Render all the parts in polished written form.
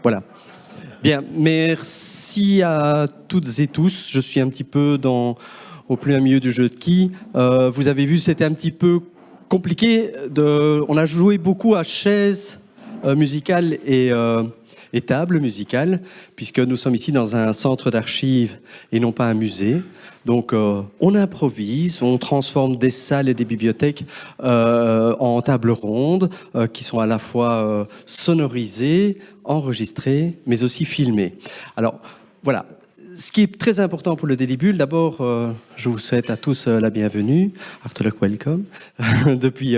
Voilà. Bien, merci à toutes et tous. Je suis un petit peu au plein milieu du jeu de qui. Vous avez vu, c'était un petit peu compliqué. On a joué beaucoup à chaises musicales et tables musicales, puisque nous sommes ici dans un centre d'archives et non pas un musée. Donc on improvise, on transforme des salles et des bibliothèques en tables rondes qui sont à la fois sonorisées, enregistrées, mais aussi filmées. Alors voilà. Ce qui est très important pour le Délibule, d'abord, je vous souhaite à tous la bienvenue, hartelijk welcome, depuis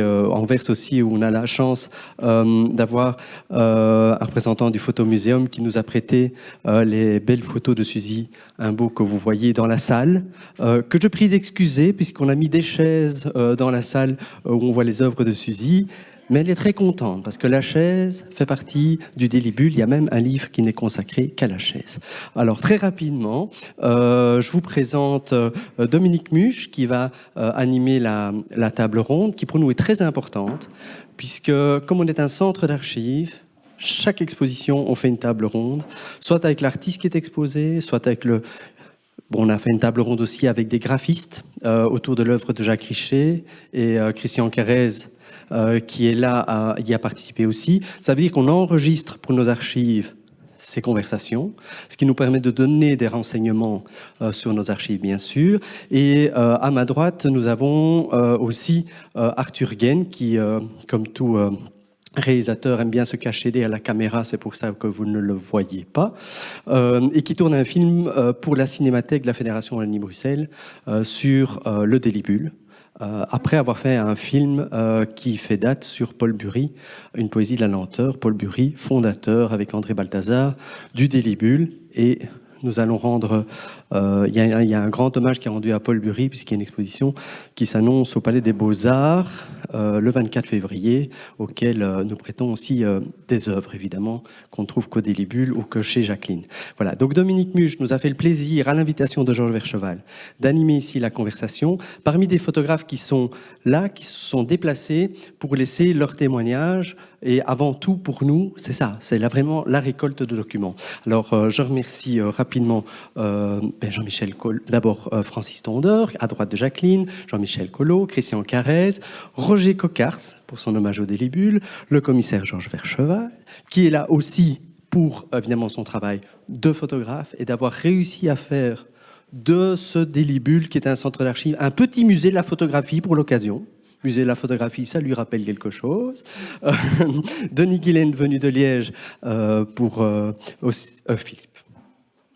Anvers aussi, où on a la chance d'avoir un représentant du Photomuséum qui nous a prêté les belles photos de Suzy Imbeau que vous voyez dans la salle, que je prie d'excuser, puisqu'on a mis des chaises dans la salle où on voit les œuvres de Suzy. Mais elle est très contente parce que la chaise fait partie du Délibule. Il y a même un livre qui n'est consacré qu'à la chaise. Alors très rapidement, je vous présente Dominique Muche qui va animer la table ronde, qui pour nous est très importante puisque comme on est un centre d'archives, chaque exposition on fait une table ronde, soit avec l'artiste qui est exposé, soit avec le... Bon, on a fait une table ronde aussi avec des graphistes autour de l'œuvre de Jacques Richer et Christian Carrez qui est là, y a participé aussi. Ça veut dire qu'on enregistre pour nos archives ces conversations, ce qui nous permet de donner des renseignements sur nos archives, bien sûr. Et à ma droite, nous avons aussi Arthur Gaine, qui, comme tout réalisateur, aime bien se cacher derrière la caméra, c'est pour ça que vous ne le voyez pas, et qui tourne un film pour la Cinémathèque de la Fédération Wallonie-Bruxelles sur le Délibule. Après avoir fait un film qui fait date sur Paul Bury, Une poésie de la lenteur. Paul Bury, fondateur avec André Balthazar du Délibule. Et nous allons rendre... Il y a un grand hommage qui est rendu à Paul Bury, puisqu'il y a une exposition qui s'annonce au Palais des Beaux-Arts le 24 février, auquel nous prêtons aussi des œuvres, évidemment, qu'on ne trouve qu'au Délibule ou que chez Jacqueline. Voilà, donc Dominique Muche nous a fait le plaisir, à l'invitation de Georges Vercheval, d'animer ici la conversation, parmi des photographes qui sont là, qui se sont déplacés pour laisser leur témoignage, et avant tout, pour nous, c'est ça, c'est là vraiment la récolte de documents. Alors, je remercie rapidement Jean-Michel Collot, d'abord Francis Tondeur, à droite de Jacqueline, Jean-Michel Collot, Christian Carrez, Roger Cocarts, pour son hommage au Délibule, le commissaire Georges Vercheval, qui est là aussi pour, évidemment, son travail de photographe et d'avoir réussi à faire de ce Délibule, qui est un centre d'archives, un petit musée de la photographie pour l'occasion. Musée de la photographie, ça lui rappelle quelque chose. Denis Guilaine, venu de Liège, pour Philippe.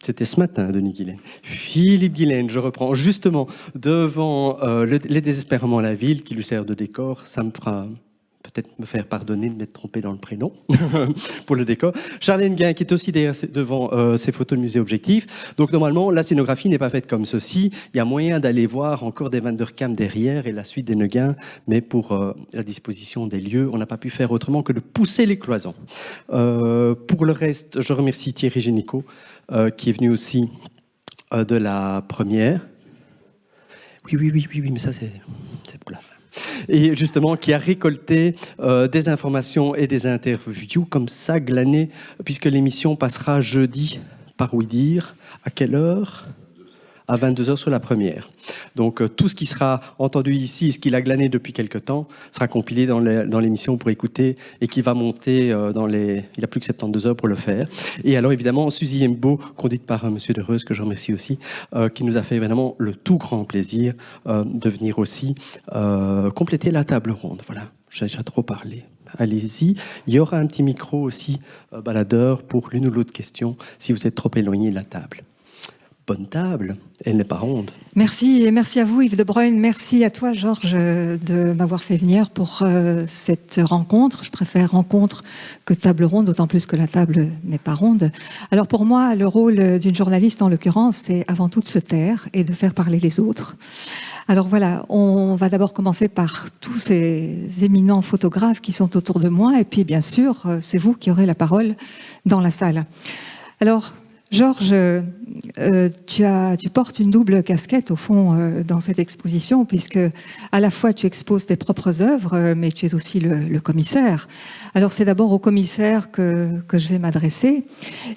C'était ce matin, Denis Guilaine. Philippe Guilaine, je reprends, justement, devant les Désespérément la ville, qui lui sert de décor. Ça me fera peut-être me faire pardonner de m'être trompé dans le prénom pour le décor. Charlène Guin, qui est aussi devant ces photos de musée objectif. Donc normalement, la scénographie n'est pas faite comme ceci. Il y a moyen d'aller voir encore des Van der Kam derrière et la suite des Neguin, mais pour la disposition des lieux, on n'a pas pu faire autrement que de pousser les cloisons. Pour le reste, je remercie Thierry Génicaud, qui est venu aussi de la première. Oui, mais ça c'est pour la fin. Et justement, qui a récolté des informations et des interviews comme ça, glanées, puisque l'émission passera jeudi, par oui dire, à quelle heure ? À 22h sur la première. Donc tout ce qui sera entendu ici, ce qu'il a glané depuis quelque temps, sera compilé dans l'émission pour écouter et qui va monter il a plus que 72 heures pour le faire. Et alors évidemment, Suzy Imbeau, conduite par Monsieur Dereuse, que je remercie aussi, qui nous a fait vraiment le tout grand plaisir de venir aussi compléter la table ronde. Voilà, j'ai déjà trop parlé. Allez-y. Il y aura un petit micro aussi, baladeur, pour l'une ou l'autre question, si vous êtes trop éloigné de la table. Bonne table, elle n'est pas ronde. Merci, et merci à vous Yves de Bruyne, merci à toi Georges de m'avoir fait venir pour cette rencontre. Je préfère rencontre que table ronde, d'autant plus que la table n'est pas ronde. Alors pour moi, le rôle d'une journaliste en l'occurrence, c'est avant tout de se taire et de faire parler les autres. Alors voilà, on va d'abord commencer par tous ces éminents photographes qui sont autour de moi, et puis bien sûr, c'est vous qui aurez la parole dans la salle. Alors, Georges, tu portes une double casquette au fond dans cette exposition, puisque à la fois tu exposes tes propres œuvres, mais tu es aussi le commissaire. Alors c'est d'abord au commissaire que je vais m'adresser.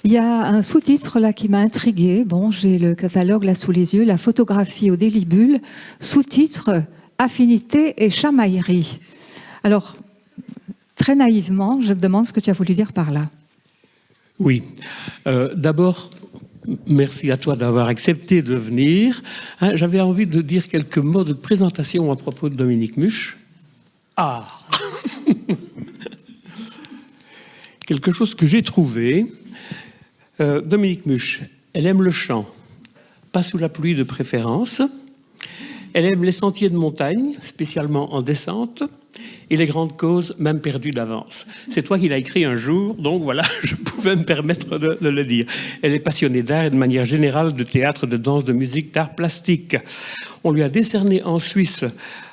Il y a un sous-titre là qui m'a intriguée. Bon, j'ai le catalogue là sous les yeux, la photographie au délibule, sous-titre affinité et chamaillerie. Alors, très naïvement, je me demande ce que tu as voulu dire par là. Oui. D'abord, merci à toi d'avoir accepté de venir. J'avais envie de dire quelques mots de présentation à propos de Dominique Muche. Ah Quelque chose que j'ai trouvé. Dominique Muche, elle aime le chant, pas sous la pluie de préférence. Elle aime les sentiers de montagne, spécialement en descente, et les grandes causes, même perdues d'avance. C'est toi qui l'as écrit un jour, donc voilà, je pouvais me permettre de le dire. Elle est passionnée d'art et de manière générale de théâtre, de danse, de musique, d'art plastique. On lui a décerné en Suisse,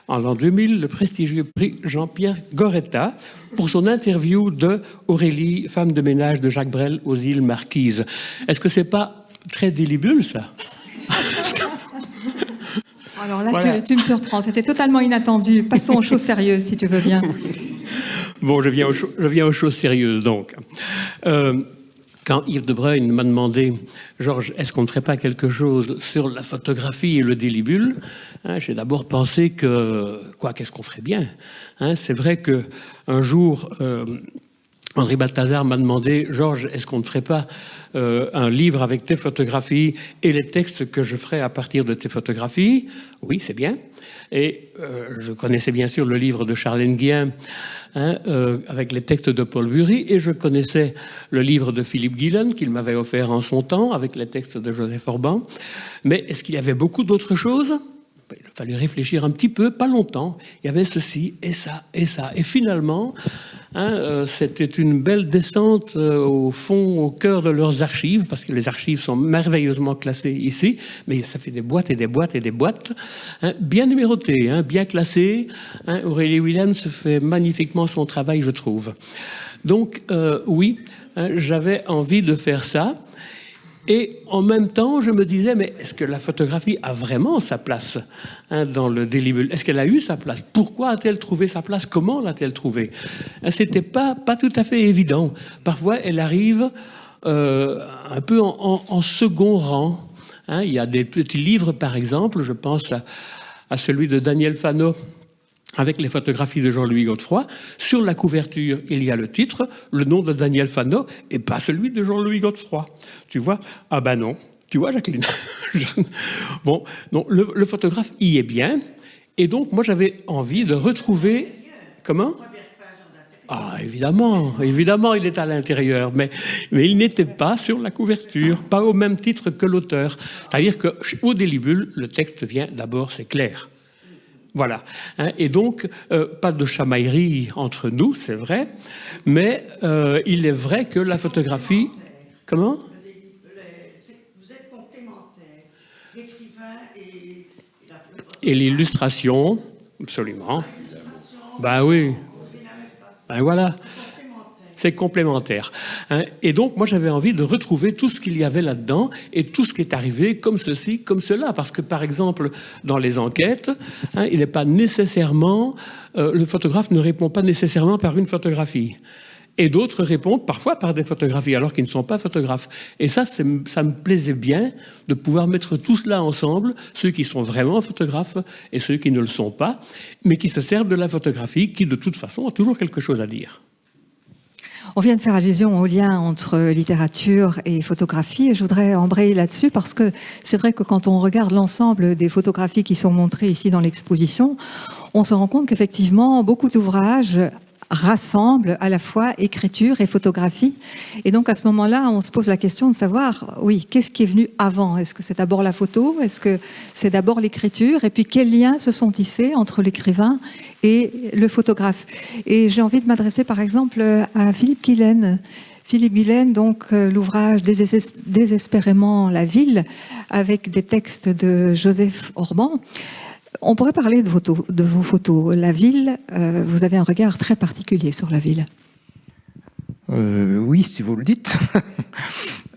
en l'an 2000, le prestigieux prix Jean-Pierre Goretta pour son interview de Aurélie, femme de ménage de Jacques Brel aux îles Marquises. Est-ce que c'est pas très délibule, ça? Alors là, voilà. tu me surprends. C'était totalement inattendu. Passons aux choses sérieuses, si tu veux bien. Bon, je viens aux choses sérieuses, donc. Quand Yves de Bruyne m'a demandé « Georges, est-ce qu'on ne ferait pas quelque chose sur la photographie et le délibule ?» J'ai d'abord pensé que, qu'est-ce qu'on ferait bien, c'est vrai qu'un jour, André Balthazar m'a demandé « Georges, est-ce qu'on ne ferait pas un livre avec tes photographies et les textes que je ferai à partir de tes photographies ?» Oui, c'est bien. Et je connaissais bien sûr le livre de Charles Nguyen avec les textes de Paul Bury, et je connaissais le livre de Philippe Guillen qu'il m'avait offert en son temps avec les textes de Joseph Orban. Mais est-ce qu'il y avait beaucoup d'autres choses? Il a fallu réfléchir un petit peu, pas longtemps. Il y avait ceci et ça et ça. Et finalement, c'était une belle descente au fond, au cœur de leurs archives, parce que les archives sont merveilleusement classées ici, mais ça fait des boîtes et des boîtes et des boîtes, bien numérotées, bien classées. Aurélie Williams fait magnifiquement son travail, je trouve. Donc, oui, j'avais envie de faire ça. Et en même temps, je me disais, mais est-ce que la photographie a vraiment sa place dans le délibule? Est-ce qu'elle a eu sa place? Pourquoi a-t-elle trouvé sa place? Comment l'a-t-elle trouvée? C'était pas tout à fait évident. Parfois, elle arrive un peu en second rang. Il y a des petits livres, par exemple, je pense à celui de Daniel Fano, avec les photographies de Jean-Louis Godefroy. Sur la couverture, il y a le titre, le nom de Daniel Fano, et pas celui de Jean-Louis Godefroy. Tu vois? Ah ben non. Tu vois, Jacqueline? Bon, non, le photographe y est bien. Et donc, moi, j'avais envie de retrouver... Comment? Ah, évidemment, il est à l'intérieur, mais il n'était pas sur la couverture, pas au même titre que l'auteur. C'est-à-dire qu'au délibule, le texte vient d'abord, c'est clair. Voilà. Et donc, pas de chamaillerie entre nous, c'est vrai, mais il est vrai que la photographie... Comment? Vous êtes complémentaires, l'écrivain et l'illustration, absolument. Ben oui. Ben voilà. C'est complémentaire. Et donc, moi, j'avais envie de retrouver tout ce qu'il y avait là-dedans et tout ce qui est arrivé comme ceci, comme cela. Parce que, par exemple, dans les enquêtes, il n'est pas nécessairement... le photographe ne répond pas nécessairement par une photographie. Et d'autres répondent parfois par des photographies, alors qu'ils ne sont pas photographes. Et ça me plaisait bien de pouvoir mettre tout cela ensemble, ceux qui sont vraiment photographes et ceux qui ne le sont pas, mais qui se servent de la photographie, qui, de toute façon, a toujours quelque chose à dire. On vient de faire allusion au lien entre littérature et photographie, et je voudrais embrayer là-dessus parce que c'est vrai que quand on regarde l'ensemble des photographies qui sont montrées ici dans l'exposition, on se rend compte qu'effectivement, beaucoup d'ouvrages rassemblent à la fois écriture et photographie. Et donc à ce moment-là, on se pose la question de savoir, oui, qu'est-ce qui est venu avant? Est-ce que c'est d'abord la photo? Est-ce que c'est d'abord l'écriture? Et puis quels liens se sont tissés entre l'écrivain et le photographe? Et j'ai envie de m'adresser par exemple à Philippe Guillen. Philippe Guillen, donc l'ouvrage Désespérément la ville, avec des textes de Joseph Orban. On pourrait parler de vos photos. La ville, vous avez un regard très particulier sur la ville. Oui, si vous le dites.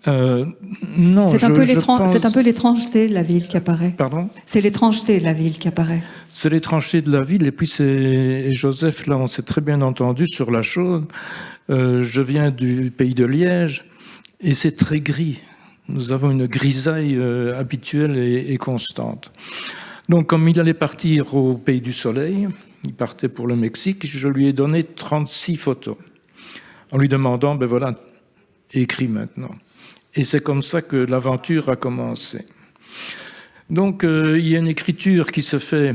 Non, C'est un pense... peu l'étrangeté de la ville qui apparaît. Pardon ? C'est l'étrangeté de la ville qui apparaît. C'est l'étrangeté de la ville, et puis c'est Joseph, là, on s'est très bien entendu sur la chose. Je viens du pays de Liège, et c'est très gris. Nous avons une grisaille habituelle et constante. Donc, comme il allait partir au pays du soleil, il partait pour le Mexique, je lui ai donné 36 photos, en lui demandant, ben voilà, écris maintenant. Et c'est comme ça que l'aventure a commencé. Donc, il y a une écriture qui se fait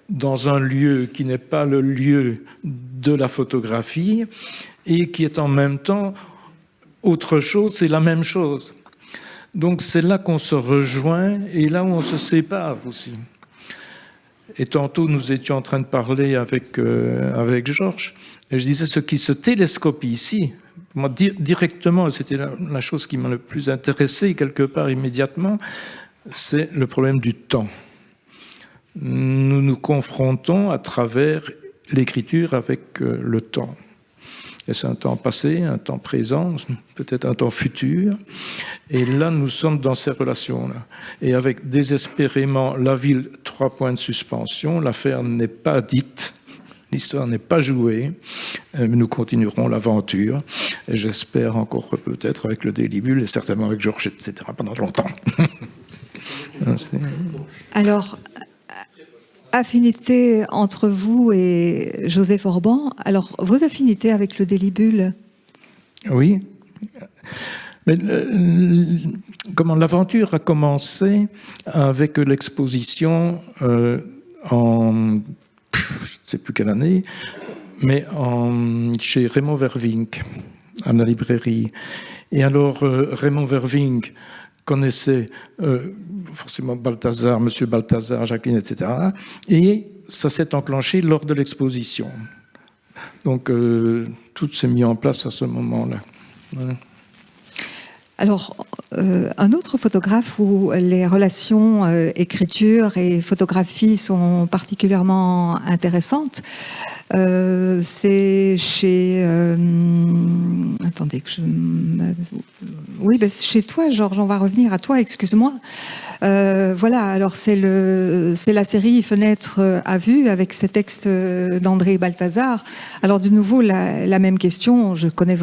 dans un lieu qui n'est pas le lieu de la photographie et qui est en même temps autre chose, c'est la même chose. Donc, c'est là qu'on se rejoint et là où on se sépare aussi. Et tantôt, nous étions en train de parler avec Georges, et je disais, ce qui se télescopie ici, moi, directement, c'était la chose qui m'a le plus intéressé, quelque part, immédiatement, c'est le problème du temps. Nous nous confrontons à travers l'écriture avec le temps. Et c'est un temps passé, un temps présent, peut-être un temps futur. Et là, nous sommes dans ces relations-là. Et avec désespérément la ville, 3 points de suspension, l'affaire n'est pas dite, l'histoire n'est pas jouée, mais nous continuerons l'aventure. Et j'espère encore peut-être avec le Délibule et certainement avec Georges, etc., pendant longtemps. Alors, affinité entre vous et Joseph Orban. Alors, vos affinités avec le Délibule? Oui. Mais comment l'aventure a commencé avec l'exposition en je ne sais plus quelle année, mais chez Raymond Vervink, à la librairie. Et alors, Raymond Vervink connaissait forcément Balthazar, Monsieur Balthazar, Jacqueline, etc. Et ça s'est enclenché lors de l'exposition. Donc, tout s'est mis en place à ce moment-là. Voilà. Alors, un autre photographe où les relations écriture et photographie sont particulièrement intéressantes, c'est chez... attendez, que je... Oui, ben, chez toi, Georges, on va revenir à toi, excuse-moi. Voilà, alors c'est la série Fenêtre à vue avec ces textes d'André Balthazar. Alors de nouveau, la même question, je connais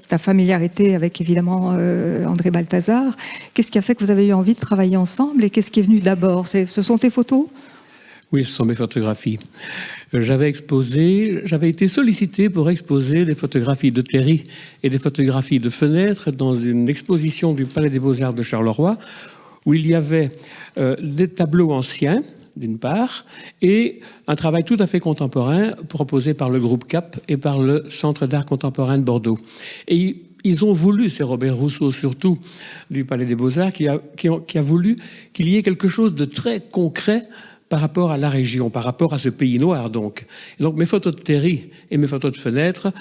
ta familiarité avec évidemment André Balthazar. Qu'est-ce qui a fait que vous avez eu envie de travailler ensemble et qu'est-ce qui est venu d'abord? Ce sont tes photos? Oui, ce sont mes photographies. J'avais été sollicité pour exposer des photographies de Terry et des photographies de Fenêtre dans une exposition du Palais des Beaux-Arts de Charleroi, où il y avait des tableaux anciens, d'une part, et un travail tout à fait contemporain proposé par le groupe CAP et par le Centre d'art contemporain de Bordeaux. Et ils ont voulu, c'est Robert Rousseau surtout, du Palais des Beaux-Arts, qui a voulu qu'il y ait quelque chose de très concret par rapport à la région, par rapport à ce pays noir, donc. Et donc mes photos de Terry et mes photos de Fenêtre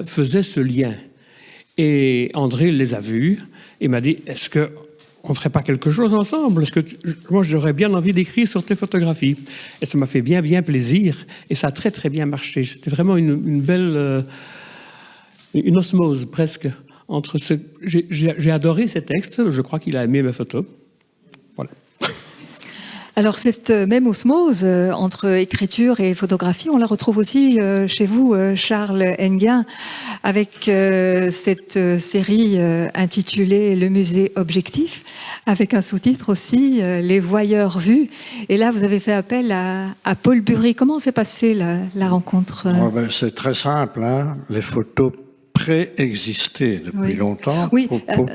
faisaient ce lien. Et André les a vus et m'a dit, est-ce qu'on ne ferait pas quelque chose ensemble? Parce que moi, j'aurais bien envie d'écrire sur tes photographies. Et ça m'a fait bien plaisir. Et ça a très, très bien marché. C'était vraiment une belle... une osmose, presque, entre ce... J'ai adoré ces textes. Je crois qu'il a aimé mes photos. Voilà. Alors cette même osmose entre écriture et photographie, on la retrouve aussi chez vous, Charles Enguin, avec cette série intitulée Le musée objectif, avec un sous-titre aussi, Les voyeurs vus. Et là, vous avez fait appel à Paul Bury. Comment s'est passée la rencontre? C'est très simple, hein. Les photos préexistaient depuis longtemps. Oui.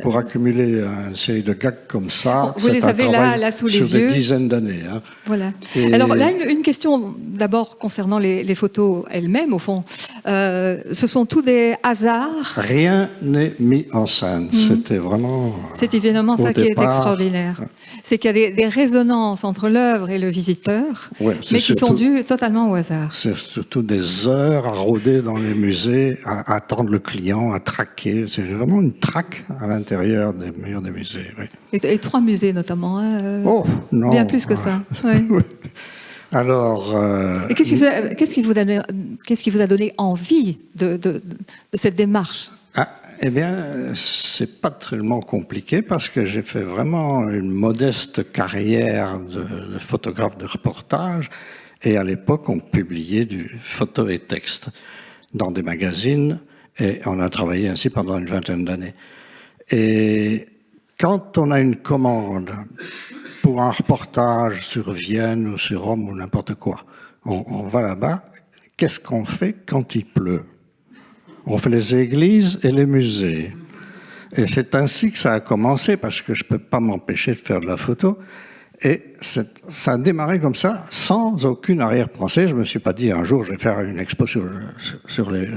Pour accumuler une série de gags comme ça, vous les avez là sous les sur yeux. des dizaines d'années. Hein. Voilà. Alors là, une question d'abord concernant les photos elles-mêmes, au fond. Ce sont tous des hasards? Rien n'est mis en scène. C'était vraiment... C'est évidemment ça qui est extraordinaire. C'est qu'il y a des résonances entre l'œuvre et le visiteur, mais qui sont dues totalement au hasard. C'est surtout des heures à rôder dans les musées, à attendre le client, à traquer. C'est vraiment une traque à l'intérieur des murs des musées. Oui. Et 3 musées notamment. Hein, non. Bien plus que ça. Oui. Alors. Et qu'est-ce qui vous a donné envie de cette démarche? Eh bien, c'est pas tellement compliqué parce que j'ai fait vraiment une modeste carrière de photographe de reportage et à l'époque, on publiait du photo et texte dans des magazines et on a travaillé ainsi pendant une vingtaine d'années. Et quand on a une commande pour un reportage sur Vienne ou sur Rome ou n'importe quoi, on va là-bas. Qu'est-ce qu'on fait quand il pleut? On fait les églises et les musées. Et c'est ainsi que ça a commencé, parce que je ne peux pas m'empêcher de faire de la photo. Et ça a démarré comme ça, sans aucune arrière-pensée. Je ne me suis pas dit un jour je vais faire une expo sur les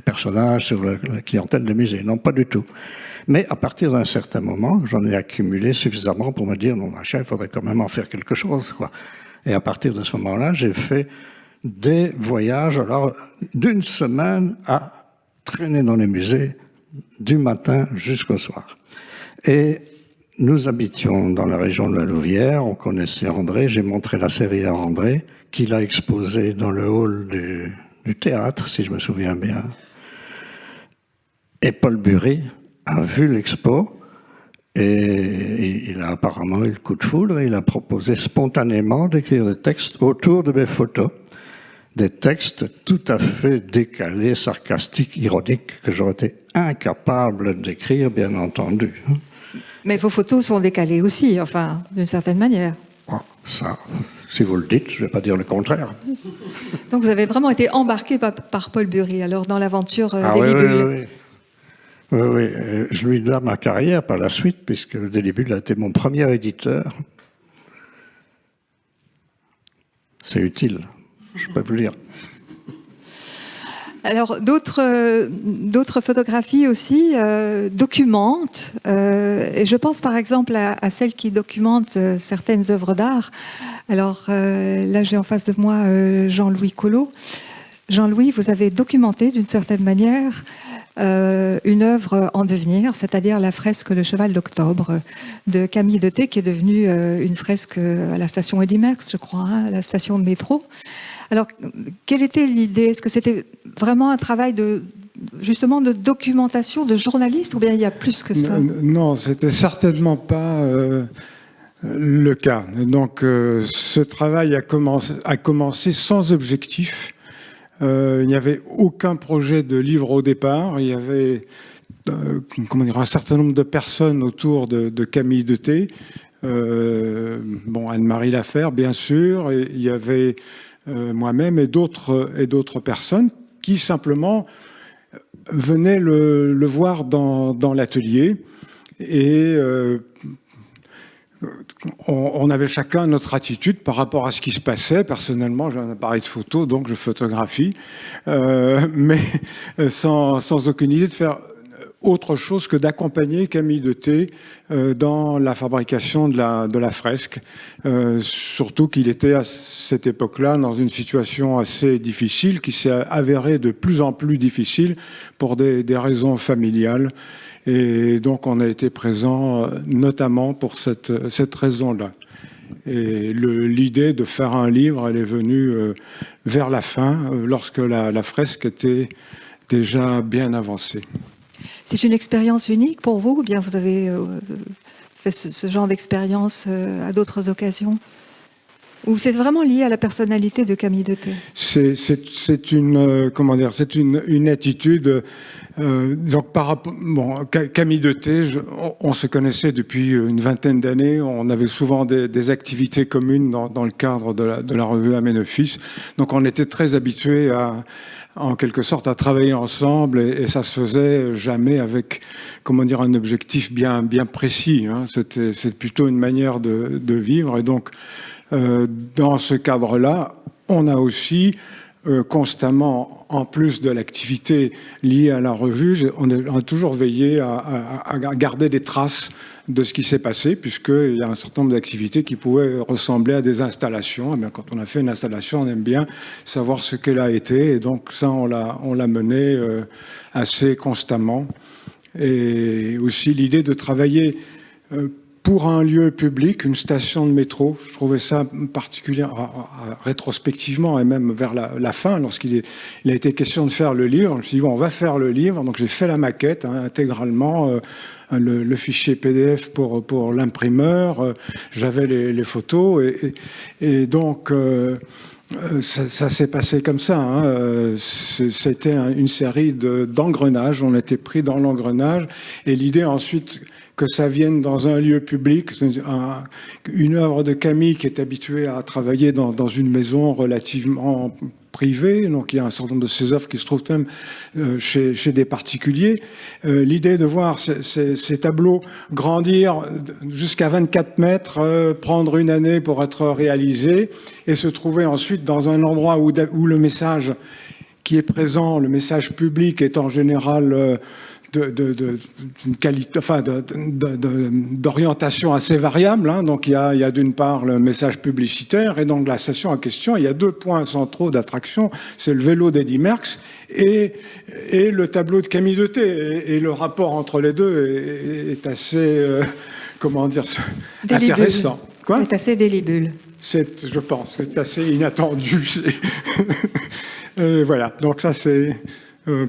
personnages, sur la clientèle de musée. Non, pas du tout. Mais à partir d'un certain moment, j'en ai accumulé suffisamment pour me dire non, machin, il faudrait quand même en faire quelque chose, quoi. Et à partir de ce moment-là, j'ai fait des voyages, alors d'une semaine à traîner dans les musées du matin jusqu'au soir. Et nous habitions dans la région de la Louvière, on connaissait André, j'ai montré la série à André, qu'il a exposé dans le hall du théâtre, si je me souviens bien. Et Paul Bury a vu l'expo et il a apparemment eu le coup de foudre et il a proposé spontanément d'écrire des textes autour de mes photos. Des textes tout à fait décalés, sarcastiques, ironiques, que j'aurais été incapable d'écrire, bien entendu. Mais vos photos sont décalées aussi, enfin, d'une certaine manière. Oh, ça, si vous le dites, je ne vais pas dire le contraire. Donc vous avez vraiment été embarqué par Paul Bury, alors, dans l'aventure des oui, libules. Oui. Je lui dois ma carrière par la suite, puisque le Délibule a été mon premier éditeur. C'est utile. Je peux vous le dire. Alors, d'autres photographies aussi documentent, et je pense par exemple à celles qui documentent certaines œuvres d'art. Alors là, j'ai en face de moi Jean-Louis Collot. Jean-Louis, vous avez documenté d'une certaine manière une œuvre en devenir, c'est-à-dire la fresque Le Cheval d'Octobre de Camille Detey, qui est devenue une fresque à la station Eddy Merckx, je crois, à la station de métro. Alors, quelle était l'idée? Est-ce que c'était vraiment un travail justement de documentation, de journaliste, ou bien il y a plus que ça? Non, c'était certainement pas le cas. Donc, ce travail a commencé sans objectif. Il n'y avait aucun projet de livre au départ. Il y avait un certain nombre de personnes autour de Camille Detey. Anne-Marie Laferre, bien sûr. Et il y avait moi-même et d'autres personnes qui simplement venaient le voir dans l'atelier. Et on avait chacun notre attitude par rapport à ce qui se passait. Personnellement, j'ai un appareil de photo, donc je photographie, mais sans aucune idée de faire autre chose que d'accompagner Camille Detey dans la fabrication de la fresque. Surtout qu'il était à cette époque-là dans une situation assez difficile, qui s'est avérée de plus en plus difficile pour des raisons familiales. Et donc on a été présent notamment pour cette raison-là. Et l'idée de faire un livre, elle est venue vers la fin, lorsque la fresque était déjà bien avancée. C'est une expérience unique pour vous, ou bien vous avez fait ce genre d'expérience à d'autres occasions? Ou c'est vraiment lié à la personnalité de Camille Detey? C'est une attitude. Donc Camille Detey, on se connaissait depuis une vingtaine d'années. On avait souvent des activités communes dans le cadre de la revue Aménophis. Donc on était très habitués en quelque sorte à travailler ensemble, et ça se faisait jamais avec un objectif bien précis. Hein. C'est plutôt une manière de vivre, et donc dans ce cadre-là, on a aussi constamment, en plus de l'activité liée à la revue, on a toujours veillé à garder des traces de ce qui s'est passé, puisqu'il y a un certain nombre d'activités qui pouvaient ressembler à des installations. Et bien, quand on a fait une installation, on aime bien savoir ce qu'elle a été, et donc ça, on l'a mené assez constamment. Et aussi l'idée de travailler pour un lieu public, une station de métro. Je trouvais ça particulier, rétrospectivement et même vers la fin, lorsqu'il a été question de faire le livre. Je me suis dit, bon, on va faire le livre. Donc j'ai fait la maquette intégralement, le fichier PDF pour l'imprimeur. J'avais les photos et donc... ça s'est passé comme ça. C'était une série d'engrenages. On était pris dans l'engrenage. Et l'idée ensuite que ça vienne dans un lieu public, une œuvre de Camille qui est habituée à travailler dans une maison relativement privée. Donc il y a un certain nombre de ses œuvres qui se trouvent même chez des particuliers. L'idée de voir ces tableaux grandir jusqu'à 24 mètres, prendre une année pour être réalisés et se trouver ensuite dans un endroit où le message qui est présent, le message public est en général d'une qualité, enfin d'orientation assez variable. Donc il y a d'une part le message publicitaire et donc la station en question, il y a 2 points centraux d'attraction, c'est le vélo d'Eddy Merckx et le tableau de Camille Detey. Et le rapport entre les deux est assez, comment dire, intéressant. Quoi ? C'est assez délibule. Je pense, c'est assez inattendu. Voilà, donc ça c'est...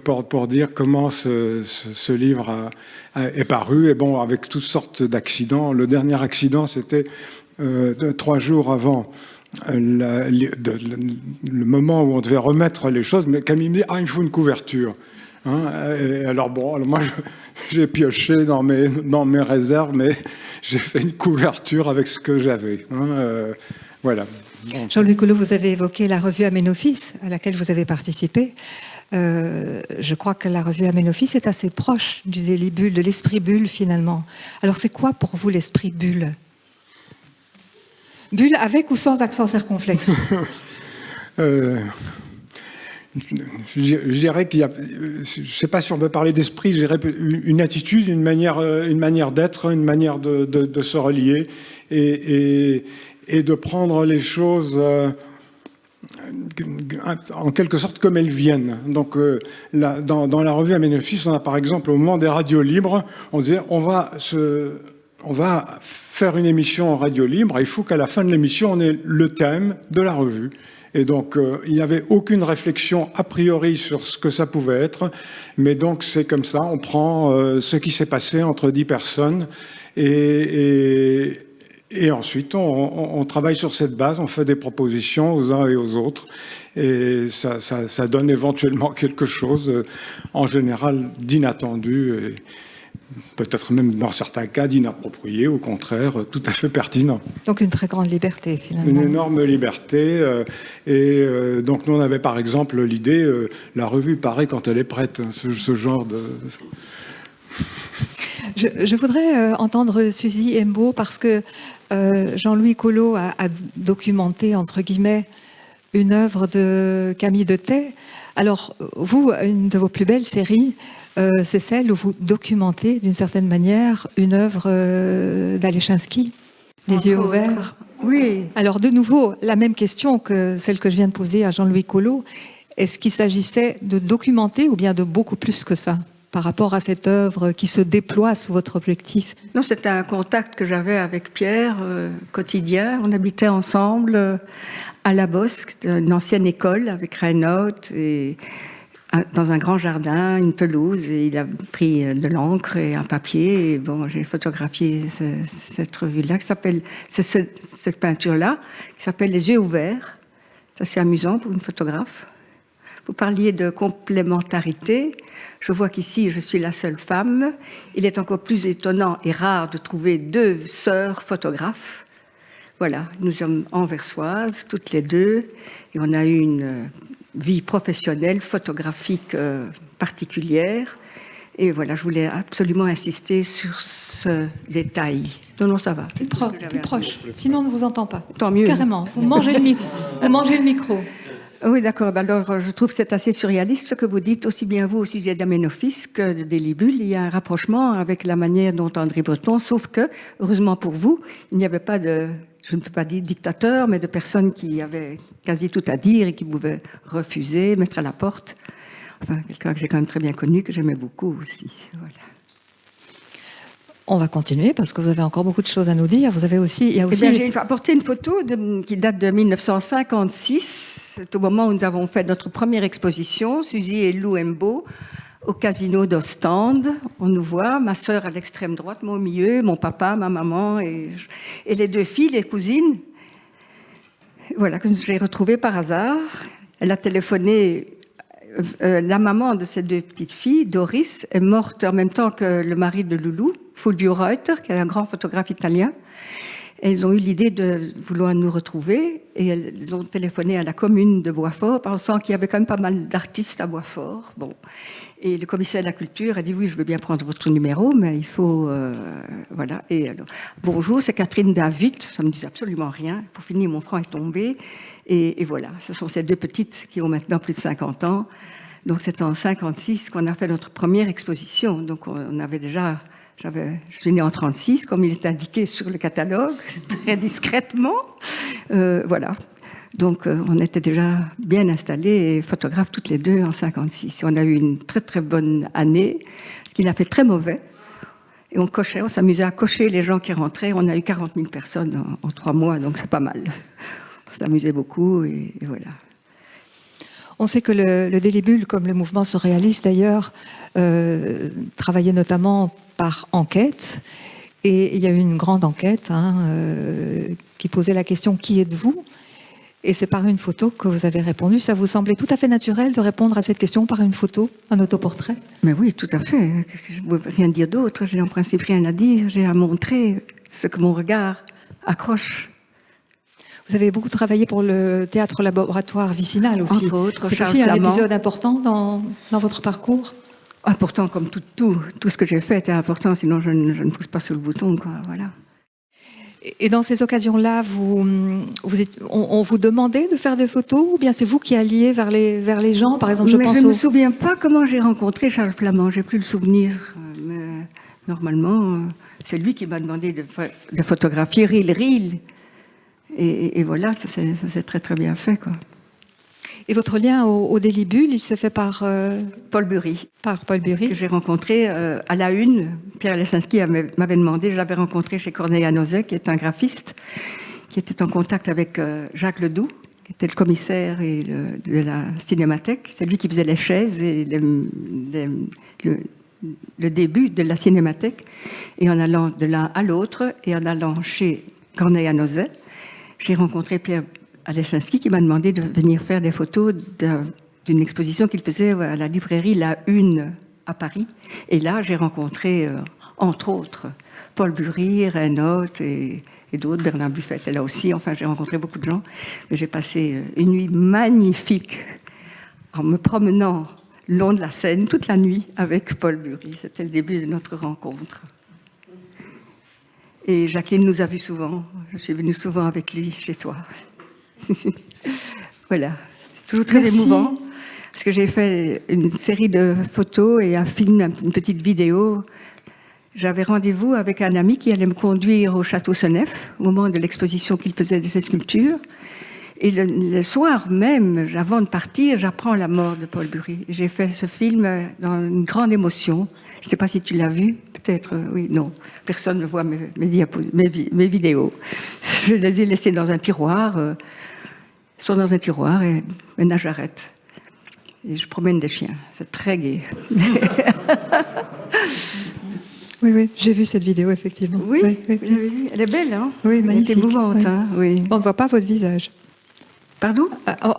Pour dire comment ce livre est paru, et bon, avec toutes sortes d'accidents. Le dernier accident, c'était 3 jours avant le moment où on devait remettre les choses, mais Camille me dit « Ah, il me faut une couverture ». Et alors bon, moi j'ai pioché dans mes réserves, mais j'ai fait une couverture avec ce que j'avais. Voilà. Bon. Jean-Louis Collot, vous avez évoqué la revue Aménophis, à laquelle vous avez participé. Je crois que la revue Aménophis est assez proche du délibule, de l'esprit bulle finalement. Alors c'est quoi pour vous l'esprit bulle ? Bulle avec ou sans accent circonflexe ? Je dirais qu'il y a, je ne sais pas si on veut parler d'esprit, je dirais une attitude, une manière d'être, une manière de se relier et de prendre les choses en quelque sorte comme elles viennent. Donc dans la revue Aménophis, on a par exemple au moment des radios libres, on disait on va faire une émission en radio libre, et il faut qu'à la fin de l'émission on ait le thème de la revue. Et donc il n'y avait aucune réflexion a priori sur ce que ça pouvait être, mais donc c'est comme ça, on prend ce qui s'est passé entre 10 personnes et ensuite, on travaille sur cette base, on fait des propositions aux uns et aux autres, et ça donne éventuellement quelque chose, en général, d'inattendu, et peut-être même dans certains cas d'inapproprié, au contraire, tout à fait pertinent. Donc une très grande liberté, finalement. Une énorme liberté, donc nous on avait par exemple l'idée, la revue paraît quand elle est prête, ce genre de... Je voudrais entendre Suzy Embo parce que Jean-Louis Collot a documenté, entre guillemets, une œuvre de Camille Detey. Alors, vous, une de vos plus belles séries, c'est celle où vous documentez, d'une certaine manière, une œuvre d'Alechinsky, Les yeux ouverts. Oui. Alors, de nouveau, la même question que celle que je viens de poser à Jean-Louis Collot. Est-ce qu'il s'agissait de documenter ou bien de beaucoup plus que ça par rapport à cette œuvre qui se déploie sous votre objectif? Non, c'était un contact que j'avais avec Pierre, quotidien. On habitait ensemble à La Bosque, une ancienne école avec Reynaud, et dans un grand jardin, une pelouse, et il a pris de l'encre et un papier, et bon, j'ai photographié cette revue-là, cette peinture-là, qui s'appelle Les yeux ouverts. Ça, c'est amusant pour une photographe. Vous parliez de complémentarité. Je vois qu'ici, je suis la seule femme. Il est encore plus étonnant et rare de trouver 2 sœurs photographes. Voilà, nous sommes anversoises, toutes les 2, et on a eu une vie professionnelle, photographique particulière. Et voilà, je voulais absolument insister sur ce détail. Non, ça va. Plus proche. Sinon, on ne vous entend pas. Tant mieux. Carrément. Vous mangez le micro. Oui, d'accord. Alors, je trouve que c'est assez surréaliste ce que vous dites, aussi bien vous au sujet d'Aménophis que de Délibule. Il y a un rapprochement avec la manière dont André Breton, sauf que, heureusement pour vous, il n'y avait pas de, je ne peux pas dire dictateur, mais de personnes qui avaient quasi tout à dire et qui pouvaient refuser, mettre à la porte. Enfin, quelqu'un que j'ai quand même très bien connu, que j'aimais beaucoup aussi. Voilà. On va continuer parce que vous avez encore beaucoup de choses à nous dire. Vous avez aussi, il y a aussi... J'ai apporté une photo qui date de 1956. C'est au moment où nous avons fait notre première exposition, Suzy et Lou Embo, au casino d'Ostende. On nous voit, ma sœur à l'extrême droite, moi au milieu, mon papa, ma maman et les deux filles, les cousines. Voilà, que j'ai retrouvée par hasard. Elle a téléphoné. La maman de ces deux petites filles, Doris, est morte en même temps que le mari de Loulou, Fulvio Reuter, qui est un grand photographe italien. Et ils ont eu l'idée de vouloir nous retrouver et elles ont téléphoné à la commune de Boitsfort, pensant qu'il y avait quand même pas mal d'artistes à Boitsfort. Bon. Et le commissaire de la culture a dit oui, je veux bien prendre votre numéro, mais il faut... voilà. Et alors, bonjour, c'est Catherine David. Ça me disait absolument rien. Pour finir, mon franc est tombé. Et voilà, ce sont ces deux petites qui ont maintenant plus de 50 ans. Donc c'est en 56 qu'on a fait notre première exposition. Donc on avait déjà... Je suis née en 36, comme il est indiqué sur le catalogue, très discrètement. Voilà. Donc on était déjà bien installés et photographes toutes les deux en 56. Et on a eu une très très bonne année, ce qui l'a fait très mauvais. Et on s'amusait à cocher les gens qui rentraient. On a eu 40 000 personnes en 3 mois, donc c'est pas mal. On s'amusait beaucoup et voilà. On sait que le Délibule, comme le mouvement surréaliste d'ailleurs, travaillait notamment par enquête. Et il y a eu une grande enquête qui posait la question « Qui êtes-vous » Et c'est par une photo que vous avez répondu. Ça vous semblait tout à fait naturel de répondre à cette question par une photo, un autoportrait? Mais oui, tout à fait. Je ne peux rien dire d'autre. J'ai en principe rien à dire. J'ai à montrer ce que mon regard accroche. Vous avez beaucoup travaillé pour le théâtre laboratoire Vicinal aussi. Entre autres, c'est Charles aussi un Flamand. épisode important dans votre parcours? Important comme tout ce que j'ai fait était important, sinon je ne pousse pas sur le bouton, quoi. Voilà. Et dans ces occasions-là, on vous demandait de faire des photos ou bien c'est vous qui alliez vers les gens? Par exemple, Je ne me souviens pas comment j'ai rencontré Charles Flamand, j'ai plus le souvenir. Mais normalement, c'est lui qui m'a demandé de photographier Reel. Et voilà, ça s'est très très bien fait, quoi. Et votre lien au Délibule, il s'est fait par Paul Bury. Par Paul Bury. Que j'ai rencontré à la Une. Pierre Lesinski m'avait demandé, je l'avais rencontré chez Corneille Anozet, qui est un graphiste, qui était en contact avec Jacques Ledoux, qui était le commissaire de la Cinémathèque. C'est lui qui faisait les chaises et le début de la Cinémathèque. Et en allant de l'un à l'autre, et en allant chez Corneille Anozet, j'ai rencontré Pierre Lesinski qui m'a demandé de venir faire des photos d'une exposition qu'il faisait à la librairie La Une à Paris. Et là, j'ai rencontré, entre autres, Paul Bury, Reynaud et d'autres, Bernard Buffet était là aussi. Enfin, j'ai rencontré beaucoup de gens. Et j'ai passé une nuit magnifique en me promenant le long de la Seine toute la nuit avec Paul Bury. C'était le début de notre rencontre. Et Jacqueline nous a vus souvent. Je suis venue souvent avec lui chez toi. Voilà. C'est toujours très émouvant. Parce que j'ai fait une série de photos et un film, une petite vidéo. J'avais rendez-vous avec un ami qui allait me conduire au Château Senef, au moment de l'exposition qu'il faisait de ses sculptures. Et le soir même, avant de partir, j'apprends la mort de Paul Bury. J'ai fait ce film dans une grande émotion. Je ne sais pas si tu l'as vu, peut-être, oui, non. Personne ne voit mes vidéos. Je les ai laissées dans un tiroir, soit dans un tiroir, et maintenant j'arrête. Et je promène des chiens. C'est très gai. Oui, j'ai vu cette vidéo, effectivement. Oui, vous l'avez vue. Elle est belle, hein? Oui, magnifique. Elle est émouvante, oui. hein? Oui. On ne voit pas votre visage. Pardon?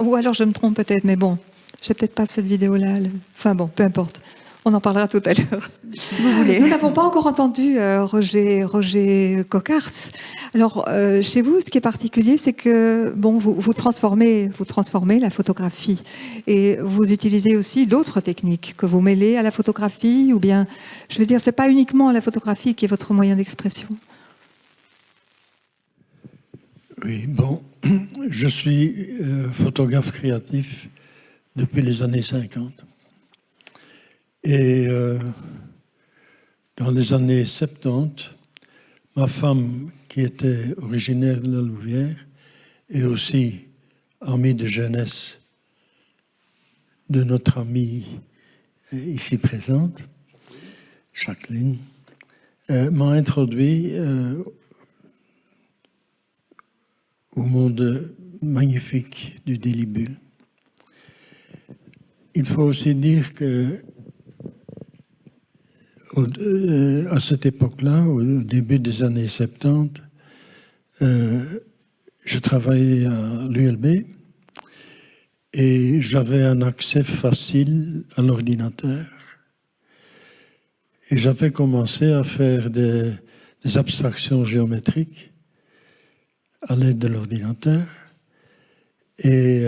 Ou alors je me trompe peut-être, mais bon, je sais peut-être pas cette vidéo-là. Enfin bon, peu importe. On en parlera tout à l'heure. Si vous voulez. Nous n'avons pas encore entendu Roger Coquarts. Alors, chez vous, ce qui est particulier, c'est que bon, vous transformez la photographie et vous utilisez aussi d'autres techniques que vous mêlez à la photographie, ou bien, je veux dire, c'est pas uniquement la photographie qui est votre moyen d'expression. Oui, bon, je suis photographe créatif depuis les années 50. Et dans les années 70, ma femme, qui était originaire de la Louvière, et aussi amie de jeunesse de notre amie ici présente, Jacqueline, m'a introduit au monde magnifique du délibule. Il faut aussi dire que à cette époque-là, au début des années 70, je travaillais à l'ULB et j'avais un accès facile à l'ordinateur. Et j'avais commencé à faire des abstractions géométriques à l'aide de l'ordinateur. Et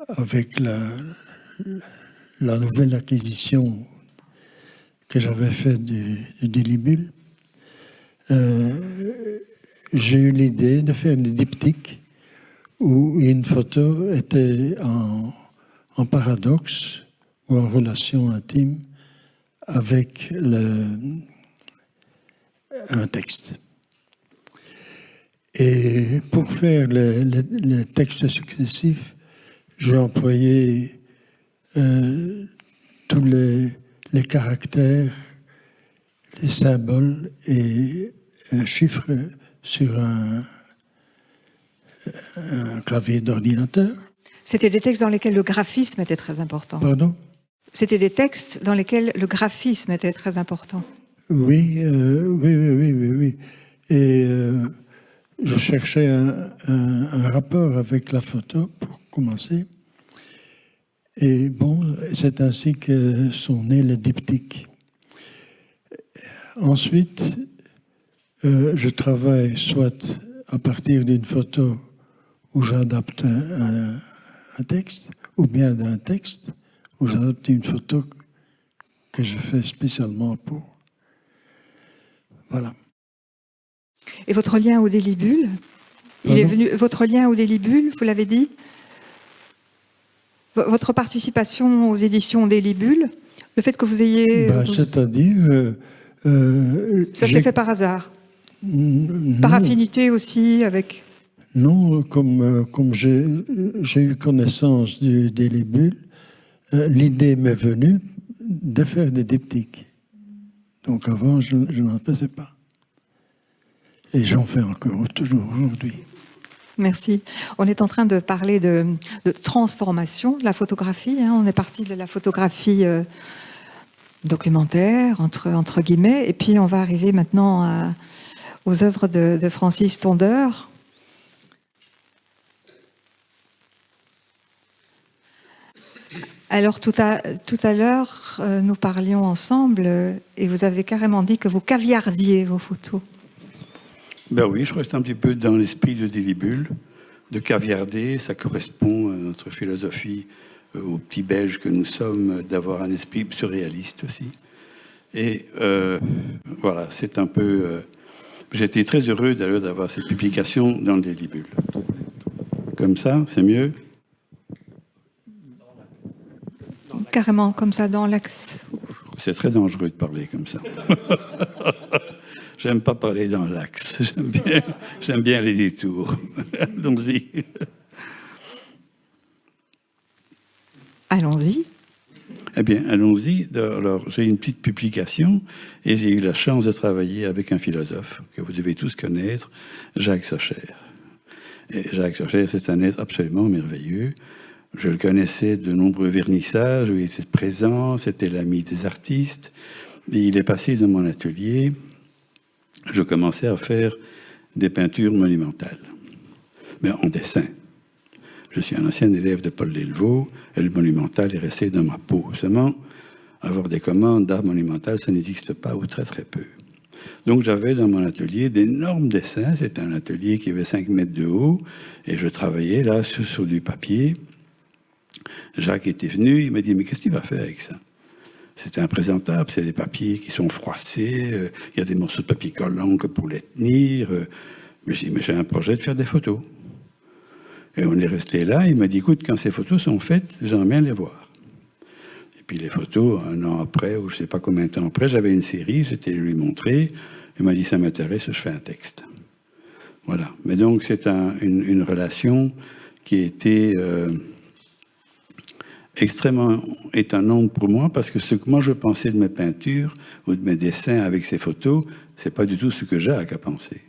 avec la nouvelle acquisition que j'avais faite du délibule, j'ai eu l'idée de faire des diptyques où une photo était en paradoxe ou en relation intime avec un texte. Et pour faire les textes successifs, j'ai employé tous les caractères, les symboles et chiffres sur un clavier d'ordinateur. C'était des textes dans lesquels le graphisme était très important. Pardon ? C'était des textes dans lesquels le graphisme était très important. Oui. Et je cherchais un rapport avec la photo pour commencer. Et bon, c'est ainsi que sont nés les diptyques. Ensuite, je travaille soit à partir d'une photo où j'adapte un texte, ou bien d'un texte où j'adapte une photo que je fais spécialement pour. Voilà. Et votre lien au délibule, votre lien au délibule, vous l'avez dit, votre participation aux éditions Délibule, le fait que vous ayez... C'est-à-dire... ça s'est fait par hasard? Par affinité aussi avec... Non, comme j'ai eu connaissance du délibule, l'idée m'est venue de faire des diptyques. Donc avant, je n'en faisais pas. Et j'en fais encore toujours aujourd'hui. Merci. On est en train de parler de transformation de la photographie. On est parti de la photographie documentaire, entre guillemets, et puis on va arriver maintenant aux œuvres de Francis Tondeur. Alors tout à l'heure, nous parlions ensemble et vous avez carrément dit que vous caviardiez vos photos. Ben oui, je reste un petit peu dans l'esprit de Délibule, de caviarder. Ça correspond à notre philosophie, aux petits Belges que nous sommes, d'avoir un esprit surréaliste aussi. Et voilà, c'est un peu... J'étais très heureux d'ailleurs d'avoir cette publication dans le Délibule. Comme ça, c'est mieux? Carrément, comme ça, dans l'axe. C'est très dangereux de parler comme ça. J'aime pas parler dans l'axe. J'aime bien les détours. Allons-y. Allons-y. Eh bien, allons-y. Alors, j'ai une petite publication et j'ai eu la chance de travailler avec un philosophe que vous devez tous connaître, Jacques Socher. Et Jacques Socher, c'est un être absolument merveilleux. Je le connaissais de nombreux vernissages où il était présent, c'était l'ami des artistes. Et il est passé dans mon atelier. Je commençais à faire des peintures monumentales, mais en dessin. Je suis un ancien élève de Paul Delvaux et le monumental est resté dans ma peau. Seulement, avoir des commandes d'art monumental, ça n'existe pas ou très très peu. Donc j'avais dans mon atelier d'énormes dessins. C'était un atelier qui avait 5 mètres de haut et je travaillais là sur du papier. Jacques était venu, il m'a dit « Mais qu'est-ce que tu vas faire avec ça ?» C'était imprésentable, c'est des papiers qui sont froissés, il y a des morceaux de papier collant que pour les tenir. Mais j'ai dit « Mais j'ai un projet de faire des photos. » Et on est resté là, il m'a dit « Écoute, quand ces photos sont faites, j'aimerais bien les voir. » Et puis les photos, un an après, ou je ne sais pas combien de temps après, j'avais une série, j'étais lui montrer, il m'a dit « Ça m'intéresse, je fais un texte. » Voilà. Mais donc c'est une relation qui a été... extrêmement étonnante pour moi, parce que ce que moi je pensais de mes peintures ou de mes dessins avec ces photos, c'est pas du tout ce que Jacques a pensé.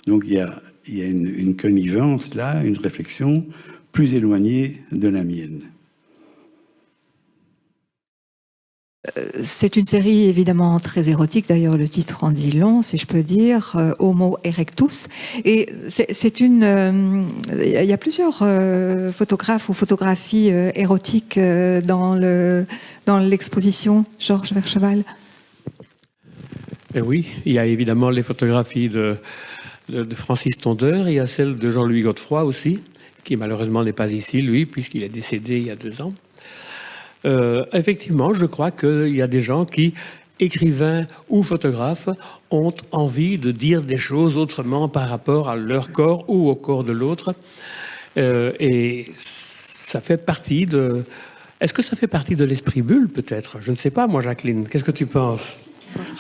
Donc il y a une connivence là, une réflexion plus éloignée de la mienne. C'est une série évidemment très érotique, d'ailleurs le titre en dit long, si je peux dire, Homo erectus. Et il y a plusieurs photographes ou photographies érotiques dans l'exposition Georges Vercheval. Et oui, il y a évidemment les photographies de Francis Tondeur, il y a celle de Jean-Louis Godefroy aussi, qui malheureusement n'est pas ici, lui, puisqu'il est décédé il y a 2 ans. Effectivement, je crois qu'il y a des gens qui, écrivains ou photographes, ont envie de dire des choses autrement par rapport à leur corps ou au corps de l'autre. Et ça fait partie de... Est-ce que ça fait partie de l'esprit bulle, peut-être? Je ne sais pas, moi, Jacqueline. Qu'est-ce que tu penses?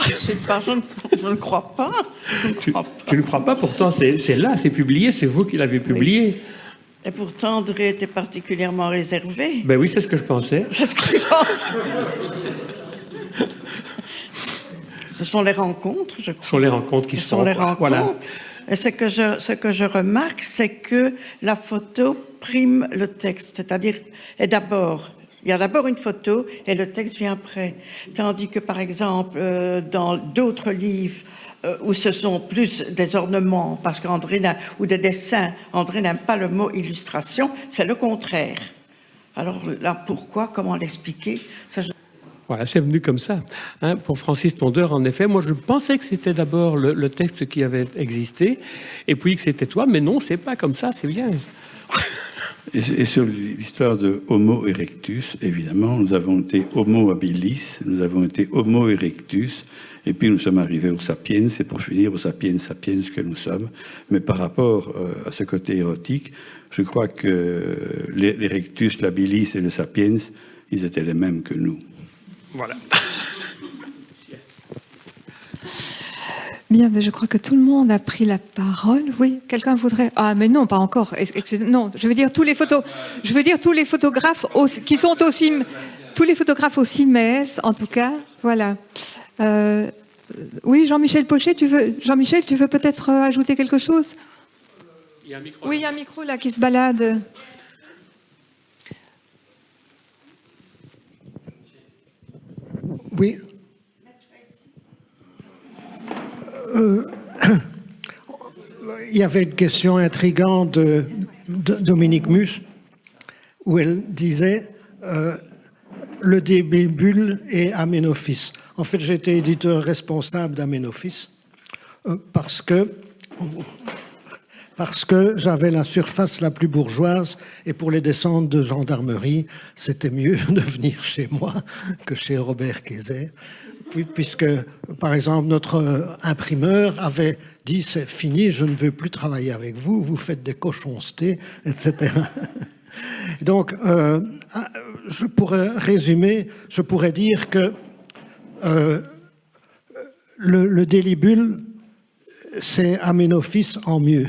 Je ne sais pas, je ne crois pas. Tu ne crois pas? Pourtant, c'est là, c'est publié, c'est vous qui l'avez publié. Oui. Et pourtant, André était particulièrement réservé. Ben oui, c'est ce que je pensais. C'est ce que tu penses. Ce sont les rencontres, je crois. Ce sont les rencontres qui sont... Ce sont les rencontres. Voilà. Et ce que je remarque, c'est que la photo prime le texte. C'est-à-dire, il y a d'abord une photo et le texte vient après. Tandis que, par exemple, dans d'autres livres, où ce sont plus des ornements, parce qu'André ou des dessins, André n'aime pas le mot illustration, c'est le contraire. Alors là, pourquoi, comment l'expliquer? Voilà, c'est venu comme ça. Hein, pour Francis Tondeur, en effet, moi je pensais que c'était d'abord le texte qui avait existé, et puis que c'était toi, mais non, c'est pas comme ça, c'est bien. Et sur l'histoire de Homo erectus, évidemment, nous avons été Homo habilis, nous avons été Homo erectus, et puis nous sommes arrivés au sapiens, et pour finir au sapiens sapiens que nous sommes. Mais par rapport à ce côté érotique, je crois que l'erectus, l'habilis et le sapiens, ils étaient les mêmes que nous. Voilà. Bien, mais je crois que tout le monde a pris la parole. Oui, quelqu'un voudrait... Ah, mais non, pas encore. Non, je veux dire tous les photographes qui sont aussi... Tous les photographes au CIMES, en tout cas. Voilà. Oui, Jean-Michel Pochet, tu veux peut-être ajouter quelque chose? Il y a un micro. Oui, il y a un micro là qui se balade. Oui. Il y avait une question intrigante de Dominique Muche où elle disait le début est Aménophis. En fait, j'étais éditeur responsable d'Aménophis parce que j'avais la surface la plus bourgeoise et pour les descentes de gendarmerie, c'était mieux de venir chez moi que chez Robert Kayser. Puisque, par exemple, notre imprimeur avait dit « c'est fini, je ne veux plus travailler avec vous, vous faites des cochoncetés, etc. » Donc, je pourrais résumer, je pourrais dire que le délibule, c'est Aménophis en mieux.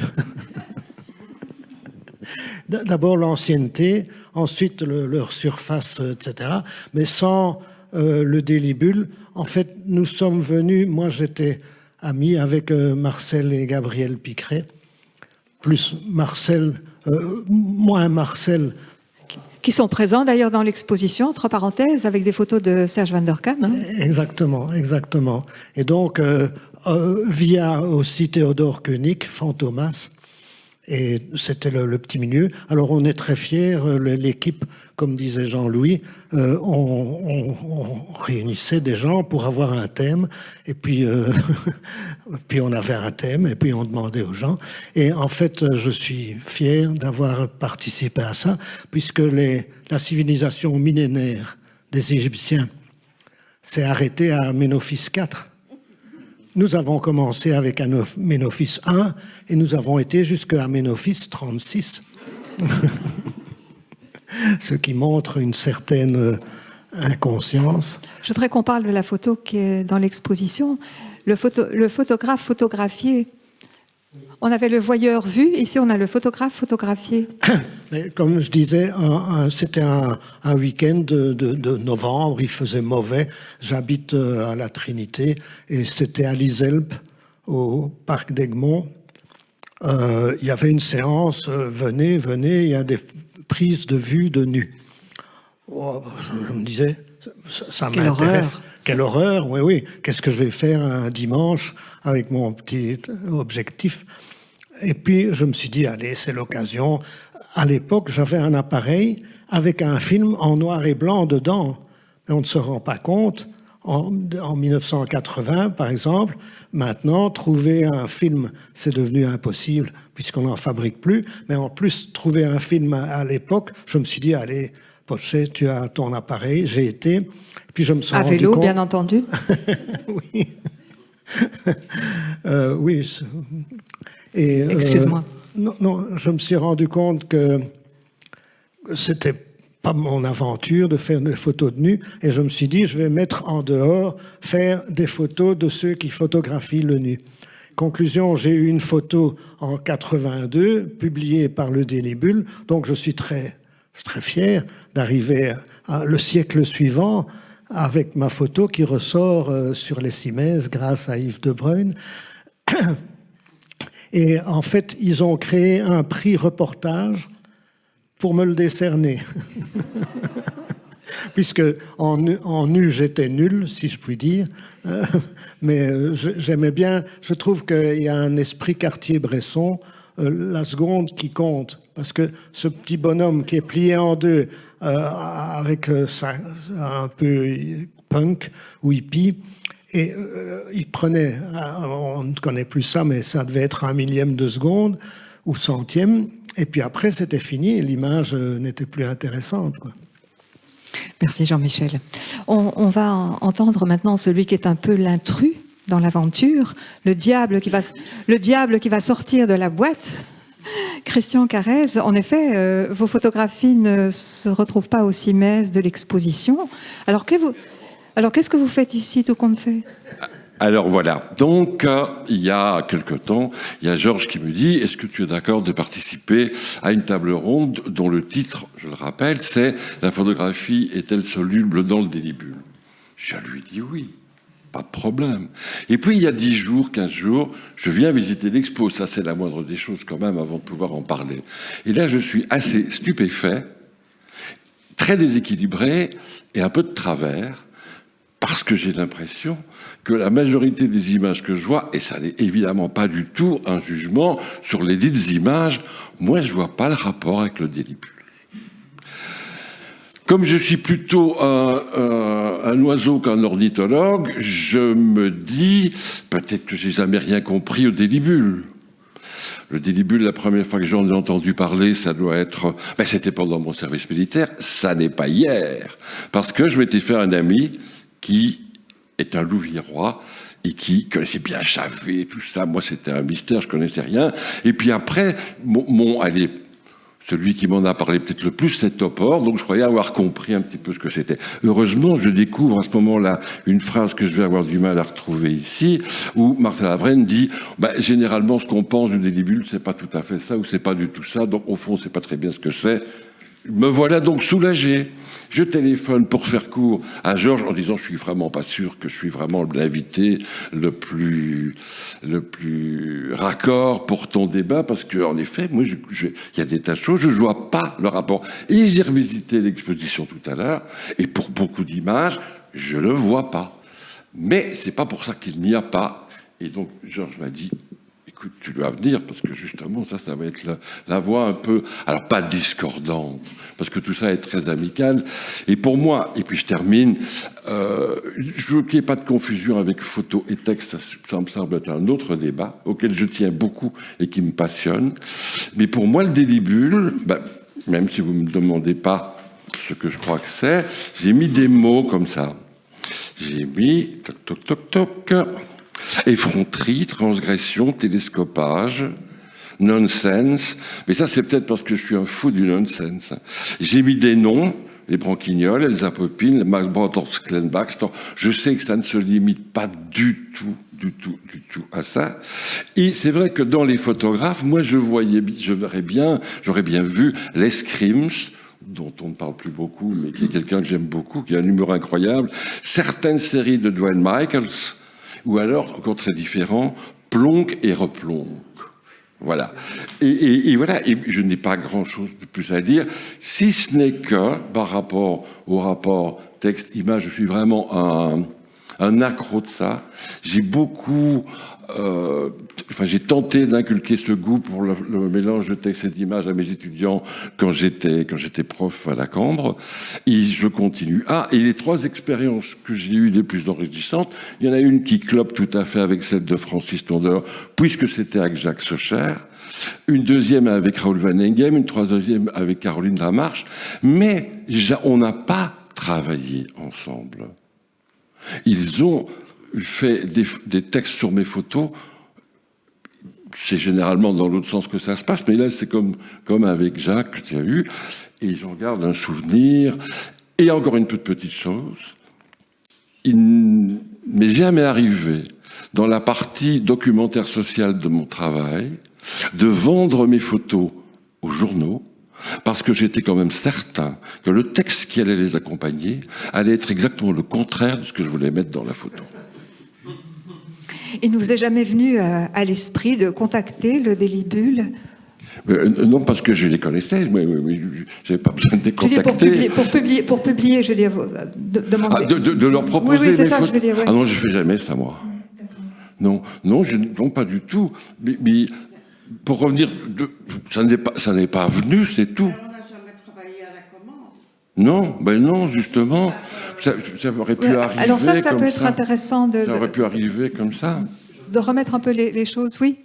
D'abord l'ancienneté, ensuite leur surface, etc. Mais sans le délibule, en fait, nous sommes venus, moi j'étais ami avec Marcel et Gabriel Picret, plus Marcel, moins Marcel. Qui sont présents d'ailleurs dans l'exposition, entre parenthèses, avec des photos de Serge Van der Kam. Hein. Exactement, exactement. Et donc, via aussi Théodore Koenig, Fantomas, et c'était le petit milieu. Alors on est très fiers, l'équipe, comme disait Jean-Louis, on réunissait des gens pour avoir un thème, et puis, puis on avait un thème, et puis on demandait aux gens. Et en fait, je suis fier d'avoir participé à ça, puisque la civilisation millénaire des Égyptiens s'est arrêtée à Aménophis IV. Nous avons commencé avec Aménophis I et nous avons été jusqu'à Aménophis 36. Ce qui montre une certaine inconscience. Je voudrais qu'on parle de la photo qui est dans l'exposition. Le photographe photographié On avait le voyeur vu, ici on a le photographe photographié. Mais comme je disais, c'était un week-end de novembre, il faisait mauvais. J'habite à la Trinité et c'était à Liselp, au parc d'Egmont. Il y avait une séance, venez, il y a des prises de vue de nu. Oh, je me disais, ça m'intéresse. Quelle horreur, oui. Qu'est-ce que je vais faire un dimanche avec mon petit objectif? Et puis, je me suis dit, allez, c'est l'occasion. À l'époque, j'avais un appareil avec un film en noir et blanc dedans. Mais on ne se rend pas compte. En 1980, par exemple, maintenant, trouver un film, c'est devenu impossible, puisqu'on n'en fabrique plus. Mais en plus, trouver un film à l'époque, je me suis dit, allez, Pochet, tu as ton appareil, j'ai été. Puis je me suis rendu vélo, compte... bien entendu. Oui. Oui. Et, excuse-moi. Non, je me suis rendu compte que c'était pas mon aventure de faire des photos de nu, et je me suis dit, je vais mettre en dehors, faire des photos de ceux qui photographient le nu. Conclusion, j'ai eu une photo en 82, publiée par le Délibule, donc je suis très fier d'arriver le siècle suivant avec ma photo qui ressort sur les Cimaises grâce à Yves de Bruyne. Et en fait, ils ont créé un prix reportage pour me le décerner. Puisque en nu, j'étais nul, si je puis dire. Mais j'aimais bien, je trouve qu'il y a un esprit Cartier-Bresson, la seconde qui compte. Parce que ce petit bonhomme qui est plié en deux, avec ça, un peu punk ou hippie, et il prenait, on ne connaît plus ça, mais ça devait être 1/1000 de seconde ou centième, et puis après c'était fini, l'image n'était plus intéressante, quoi. Merci Jean-Michel. On va entendre maintenant celui qui est un peu l'intrus dans l'aventure, le diable qui va sortir de la boîte. Christian Carrez, en effet, vos photographies ne se retrouvent pas au Cimaises de l'exposition. Alors qu'est-ce que vous faites ici, tout compte fait? Alors voilà, donc il y a quelque temps, il y a Georges qui me dit « Est-ce que tu es d'accord de participer à une table ronde dont le titre, je le rappelle, c'est « La photographie est-elle soluble dans le délibule ?» Je lui dis oui, pas de problème. Et puis il y a 10 jours, 15 jours, je viens visiter l'expo, ça c'est la moindre des choses quand même avant de pouvoir en parler. Et là je suis assez stupéfait, très déséquilibré et un peu de travers, parce que j'ai l'impression que la majorité des images que je vois, et ça n'est évidemment pas du tout un jugement sur les dites images, moi je vois pas le rapport avec le délibule. Comme je suis plutôt un oiseau qu'un ornithologue, je me dis, peut-être que j'ai jamais rien compris au délibule. Le délibule, la première fois que j'en ai entendu parler, ça doit être... c'était pendant mon service militaire, ça n'est pas hier. Parce que je m'étais fait un ami qui est un Louviérois et qui connaissait bien Chavet et tout ça. Moi, c'était un mystère, je connaissais rien. Et puis après, celui qui m'en a parlé peut-être le plus, c'est Topor, donc je croyais avoir compris un petit peu ce que c'était. Heureusement, je découvre à ce moment-là une phrase que je vais avoir du mal à retrouver ici, où Marcel Avrène dit généralement, ce qu'on pense du délibule, c'est pas tout à fait ça, ou c'est pas du tout ça, donc au fond, c'est pas très bien ce que c'est. Me voilà donc soulagé. Je téléphone pour faire court à Georges en disant je suis vraiment pas sûr que je suis vraiment l'invité le plus raccord pour ton débat parce que en effet moi il y a des tas de choses je vois pas le rapport. Et j'ai revisité l'exposition tout à l'heure et pour beaucoup d'images je le vois pas. Mais c'est pas pour ça qu'il n'y a pas. Et donc Georges m'a dit écoute, tu dois venir, parce que justement, ça va être la voix un peu, alors pas discordante, parce que tout ça est très amical. Et pour moi, et puis je termine, je veux qu'il n'y ait pas de confusion avec photo et texte, ça me semble être un autre débat, auquel je tiens beaucoup et qui me passionne. Mais pour moi, le délibule, même si vous ne me demandez pas ce que je crois que c'est, j'ai mis des mots comme ça. J'ai mis, toc, toc, toc, toc, effronterie, transgression, télescopage, nonsense. Mais ça, c'est peut-être parce que je suis un fou du nonsense. J'ai mis des noms, les Branquignoles, Elsa Popine, Max Brothers, Glenn Baxter. Je sais que ça ne se limite pas du tout à ça. Et c'est vrai que dans les photographes, moi j'aurais bien vu Les Crims, dont on ne parle plus beaucoup, mais qui est quelqu'un que j'aime beaucoup, qui a un humour incroyable, certaines séries de Dwayne Michaels, ou alors, encore très différent, Plonk et Replonk. Voilà. Et voilà, et je n'ai pas grand-chose de plus à dire, si ce n'est que, par rapport au rapport texte-image, je suis vraiment un accro de ça. J'ai beaucoup... j'ai tenté d'inculquer ce goût pour le mélange de texte et d'image à mes étudiants quand j'étais prof à la Cambre. Et je continue. Et les 3 expériences que j'ai eues les plus enrichissantes, il y en a une qui clope tout à fait avec celle de Francis Tondeur, puisque c'était avec Jacques Socher. Une deuxième avec Raoul Van Engem, une troisième avec Caroline Lamarche. Mais on n'a pas travaillé ensemble. Ils ont fait des textes sur mes photos. C'est généralement dans l'autre sens que ça se passe, mais là, c'est comme avec Jacques, que tu as eu, et j'en garde un souvenir. Et encore une petite chose, il m'est jamais arrivé, dans la partie documentaire social de mon travail, de vendre mes photos aux journaux, parce que j'étais quand même certain que le texte qui allait les accompagner allait être exactement le contraire de ce que je voulais mettre dans la photo. Il ne vous est jamais venu à l'esprit de contacter le Délibule? Non, parce que je les connaissais, mais je n'avais pas besoin de les contacter. Pour publier, je veux dire, demander. De leur proposer oui, c'est mes ça photos. que je veux dire. Ouais. Non, je ne fais jamais ça, moi. Non, pas du tout. Mais pour revenir, ça n'est pas venu, c'est tout. On n'a jamais travaillé à la commande. Non, justement, ça aurait pu arriver. Alors ça peut être intéressant ça aurait pu arriver comme ça. De remettre un peu les choses, oui.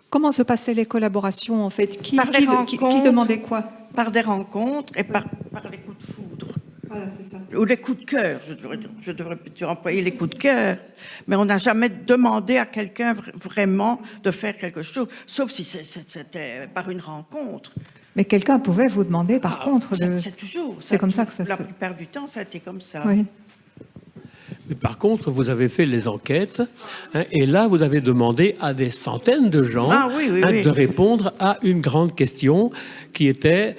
Comment se passaient les collaborations, en fait? Qui demandait quoi? Par des rencontres et par les coups de foudre. Voilà, c'est ça. Ou les coups de cœur, je devrais plutôt employer les coups de cœur. Mais on n'a jamais demandé à quelqu'un vraiment de faire quelque chose, sauf si c'était par une rencontre. Mais quelqu'un pouvait vous demander, par contre... C'est toujours. C'est comme ça que ça se fait. La plupart du temps, ça a été comme ça. Oui. Mais par contre, vous avez fait les enquêtes, et là, vous avez demandé à des centaines de gens de répondre à une grande question qui était...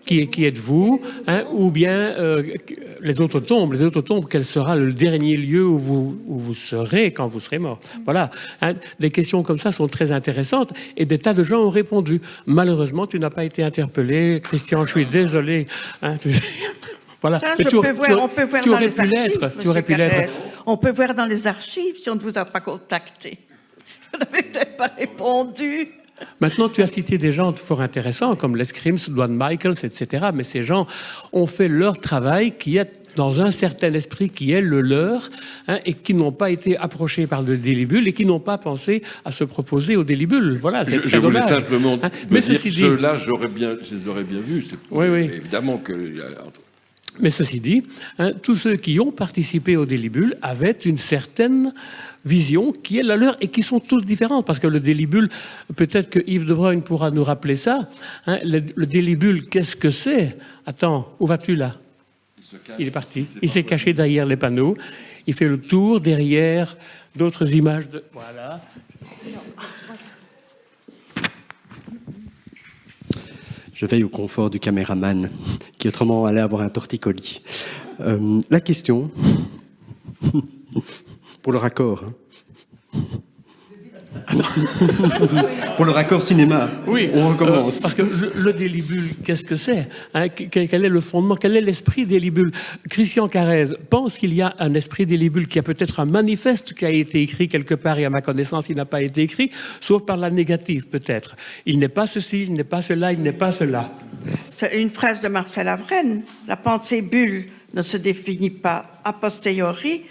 Qui êtes-vous, ou bien les autres tombes, quel sera le dernier lieu où vous serez quand vous serez mort. Voilà. Des questions comme ça sont très intéressantes et des tas de gens ont répondu. Malheureusement, tu n'as pas été interpellé. Christian, je suis désolé. Voilà. Ça, on peut voir dans les archives. Tu aurais pu l'être. On peut voir dans les archives si on ne vous a pas contacté. Vous n'avez peut-être pas répondu. Maintenant, tu as cité des gens fort intéressants comme Les Crims, Dwayne Michaels, etc. Mais ces gens ont fait leur travail qui est dans un certain esprit qui est le leur, et qui n'ont pas été approchés par le Délibule et qui n'ont pas pensé à se proposer au Délibule. Voilà, c'est très dommage. Je voulais simplement mais dire ceci dit, ceux-là, je les aurais bien vus. Oui. Évidemment que... Mais ceci dit, tous ceux qui ont participé au Délibule avaient une certaine vision qui est la leur et qui sont tous différentes. Parce que le Délibule, peut-être que Yves de Bruyne pourra nous rappeler ça. Le Délibule, qu'est-ce que c'est? Attends, où vas-tu là? Il est parti. Il s'est caché derrière les panneaux. Il fait le tour derrière d'autres images. Voilà. Je veille au confort du caméraman, qui autrement allait avoir un torticolis. La question, pour le raccord, pour le raccord cinéma, oui, on recommence. Parce que le Délibule, qu'est-ce que c'est? Quel est le fondement? Quel est l'esprit Délibule? Christian Carrez pense qu'il y a un esprit Délibule, qui a peut-être un manifeste qui a été écrit quelque part, et à ma connaissance, il n'a pas été écrit, sauf par la négative, peut-être. Il n'est pas ceci, il n'est pas cela, il n'est pas cela. C'est une phrase de Marcel Avrène. La pensée bulle ne se définit pas a priori,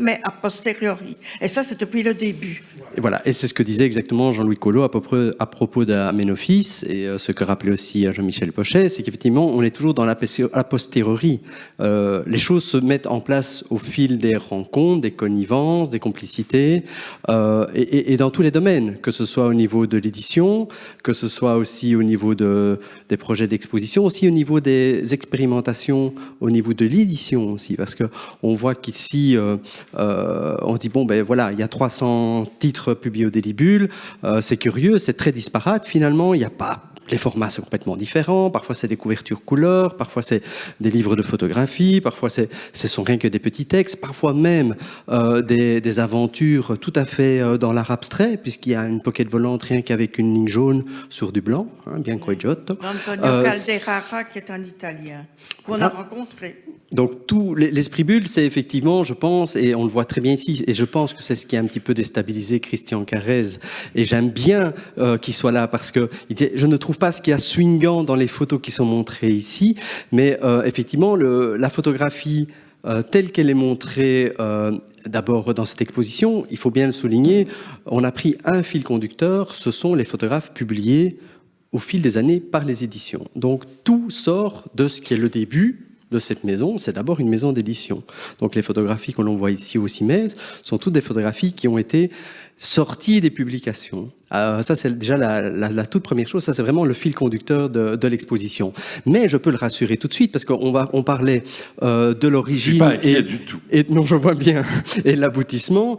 mais a posteriori. Et ça, c'est depuis le début. Et voilà, et c'est ce que disait exactement Jean-Louis Collot à propos d'Amenophis, et ce que rappelait aussi Jean-Michel Pochet, c'est qu'effectivement, on est toujours dans la posteriori. Les choses se mettent en place au fil des rencontres, des connivences, des complicités, et dans tous les domaines, que ce soit au niveau de l'édition, que ce soit aussi au niveau des projets d'exposition, aussi au niveau des expérimentations, au niveau de l'édition aussi, parce qu'on voit qu'ici, on dit, bon, ben voilà, il y a 300 titres publiés au Délibule, c'est curieux, c'est très disparate finalement, il n'y a pas... Les formats sont complètement différents, parfois c'est des couvertures couleurs, parfois c'est des livres de photographie, parfois ce sont rien que des petits textes, parfois même des aventures tout à fait dans l'art abstrait, puisqu'il y a une pocket volante rien qu'avec une ligne jaune sur du blanc, hein, bien coeggiotto. Antonio Calderara, qui est un Italien, qu'on a rencontré. Donc tout l'esprit bulle, c'est effectivement, je pense, et on le voit très bien ici, et je pense que c'est ce qui a un petit peu déstabilisé Christian Carrez, et j'aime bien qu'il soit là, parce que il disait, je ne trouve pas ce qu'il y a swingant dans les photos qui sont montrées ici, mais effectivement, la photographie telle qu'elle est montrée d'abord dans cette exposition, il faut bien le souligner, on a pris un fil conducteur, ce sont les photographes publiés au fil des années par les éditions. Donc tout sort de ce qui est le début de cette maison, c'est d'abord une maison d'édition. Donc les photographies que l'on voit ici au CIMES sont toutes des photographies qui ont été sorties des publications. Ça, c'est déjà la toute première chose. Ça, c'est vraiment le fil conducteur de l'exposition. Mais je peux le rassurer tout de suite, parce qu'on parlait de l'origine. Je suis pas inquiet du tout. Et non, je vois bien. Et l'aboutissement,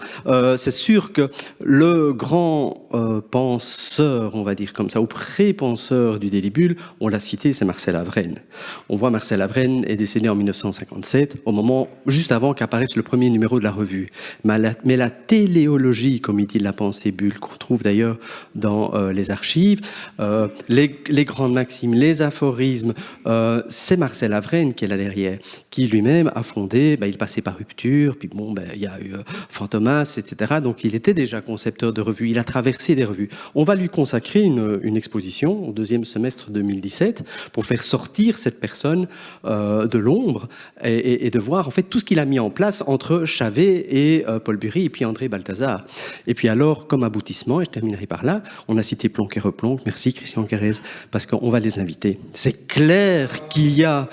c'est sûr que le grand penseur, on va dire comme ça, ou pré-penseur du Délibule, on l'a cité, c'est Marcel Avren. On voit Marcel Avren est décédé en 1957, au moment juste avant qu'apparaisse le premier numéro de la revue. Mais la téléologie, comme il dit, de la pensée bulle, qu'on trouve d'ailleurs dans les archives, les grandes maximes, les aphorismes, c'est Marcel Avren qui est là derrière, qui lui-même a fondé, il passait par Rupture, puis bon, il y a eu Fantomas, etc. Donc il était déjà concepteur de revues, il a traversé des revues. On va lui consacrer une exposition au deuxième semestre 2017 pour faire sortir cette personne de l'ombre et de voir en fait tout ce qu'il a mis en place entre Chavet et Paul Bury et puis André Balthazar. Et puis alors, comme aboutissement, et je terminerai par là, on a cité Plonck et Replonck, merci Christian Carrez, parce qu'on va les inviter. C'est clair qu'il y a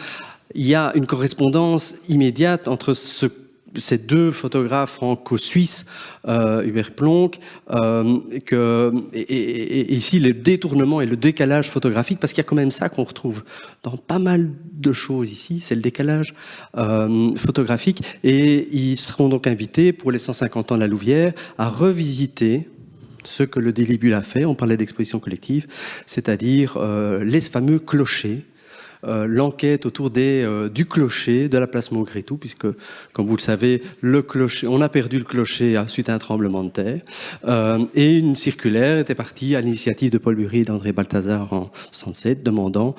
une correspondance immédiate entre ces deux photographes franco-suisses, Hubert Plonck, et ici le détournement et le décalage photographique, parce qu'il y a quand même ça qu'on retrouve dans pas mal de choses ici, c'est le décalage photographique, et ils seront donc invités pour les 150 ans de la Louvière à revisiter ce que le Délibule a fait, on parlait d'exposition collective, c'est-à-dire les fameux clochers, l'enquête autour du clocher de la place Maugrétou, puisque, comme vous le savez, on a perdu le clocher suite à un tremblement de terre, et une circulaire était partie à l'initiative de Paul Bury et d'André Balthazar en 1967, demandant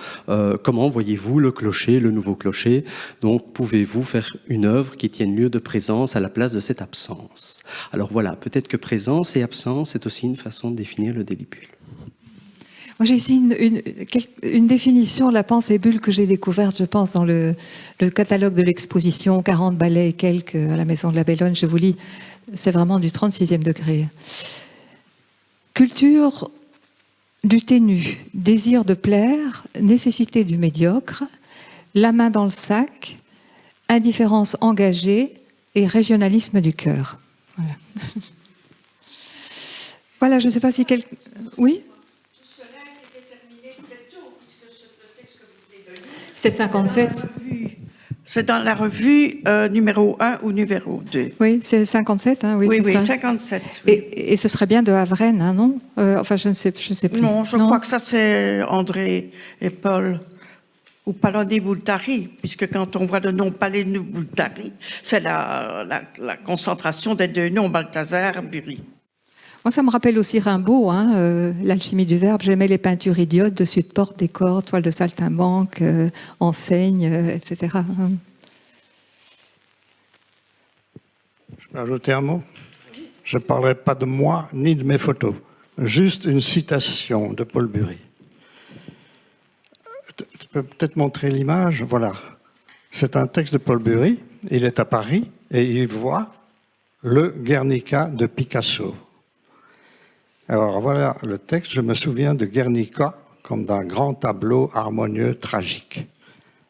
comment voyez-vous le clocher, le nouveau clocher, donc pouvez-vous faire une œuvre qui tienne lieu de présence à la place de cette absence. Alors voilà, peut-être que présence et absence, c'est aussi une façon de définir le Délibule. Moi, j'ai ici une définition de la pensée bulle que j'ai découverte, je pense, dans le catalogue de l'exposition, 40 ballets et quelques à la Maison de la Bellone. Je vous lis, c'est vraiment du 36e degré. Culture du ténu, désir de plaire, nécessité du médiocre, la main dans le sac, indifférence engagée et régionalisme du cœur. Voilà. Voilà, je ne sais pas si quelqu'un... Oui ? 757. C'est dans la revue numéro 1 ou numéro 2. Oui, c'est 57. Hein, oui, ça. 57. Oui. Et ce serait bien de Havren, hein, non enfin, je ne sais plus. Non, je crois que ça, c'est André et Paul. Ou Palandi-Boultari, puisque quand on voit le nom Palandi-Boultari, c'est la concentration des deux noms, Balthazar, Bury. Moi, ça me rappelle aussi Rimbaud, l'alchimie du verbe. J'aimais les peintures idiotes, dessus de porte, décor, toile de saltimbanque, enseigne, etc. Je peux ajouter un mot ? Je ne parlerai pas de moi ni de mes photos. Juste une citation de Paul Bury. Tu peux peut-être montrer l'image. Voilà. C'est un texte de Paul Bury. Il est à Paris et il voit le Guernica de Picasso. Alors voilà le texte. Je me souviens de Guernica comme d'un grand tableau harmonieux, tragique.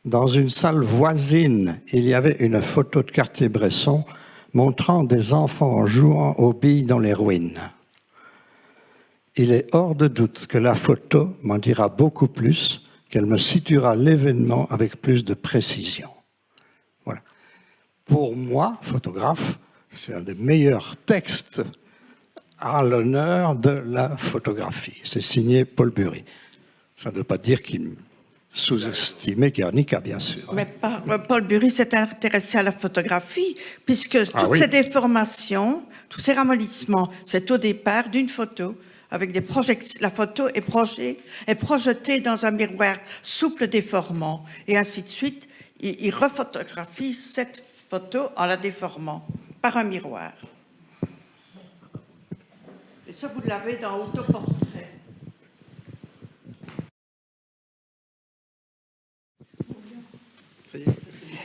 Dans une salle voisine, il y avait une photo de Cartier-Bresson montrant des enfants jouant aux billes dans les ruines. Il est hors de doute que la photo m'en dira beaucoup plus, qu'elle me situera l'événement avec plus de précision. Voilà. Pour moi, photographe, c'est un des meilleurs textes à l'honneur de la photographie. C'est signé Paul Bury. Ça ne veut pas dire qu'il sous-estimait Guernica, bien sûr. Mais Paul Bury s'est intéressé à la photographie, puisque toutes ces déformations, tous ces ramollissements, c'est au départ d'une photo, avec des projections. La photo est projetée dans un miroir souple déformant, et ainsi de suite. Il refotographie cette photo en la déformant par un miroir. Et ça, vous l'avez dans Autoportrait.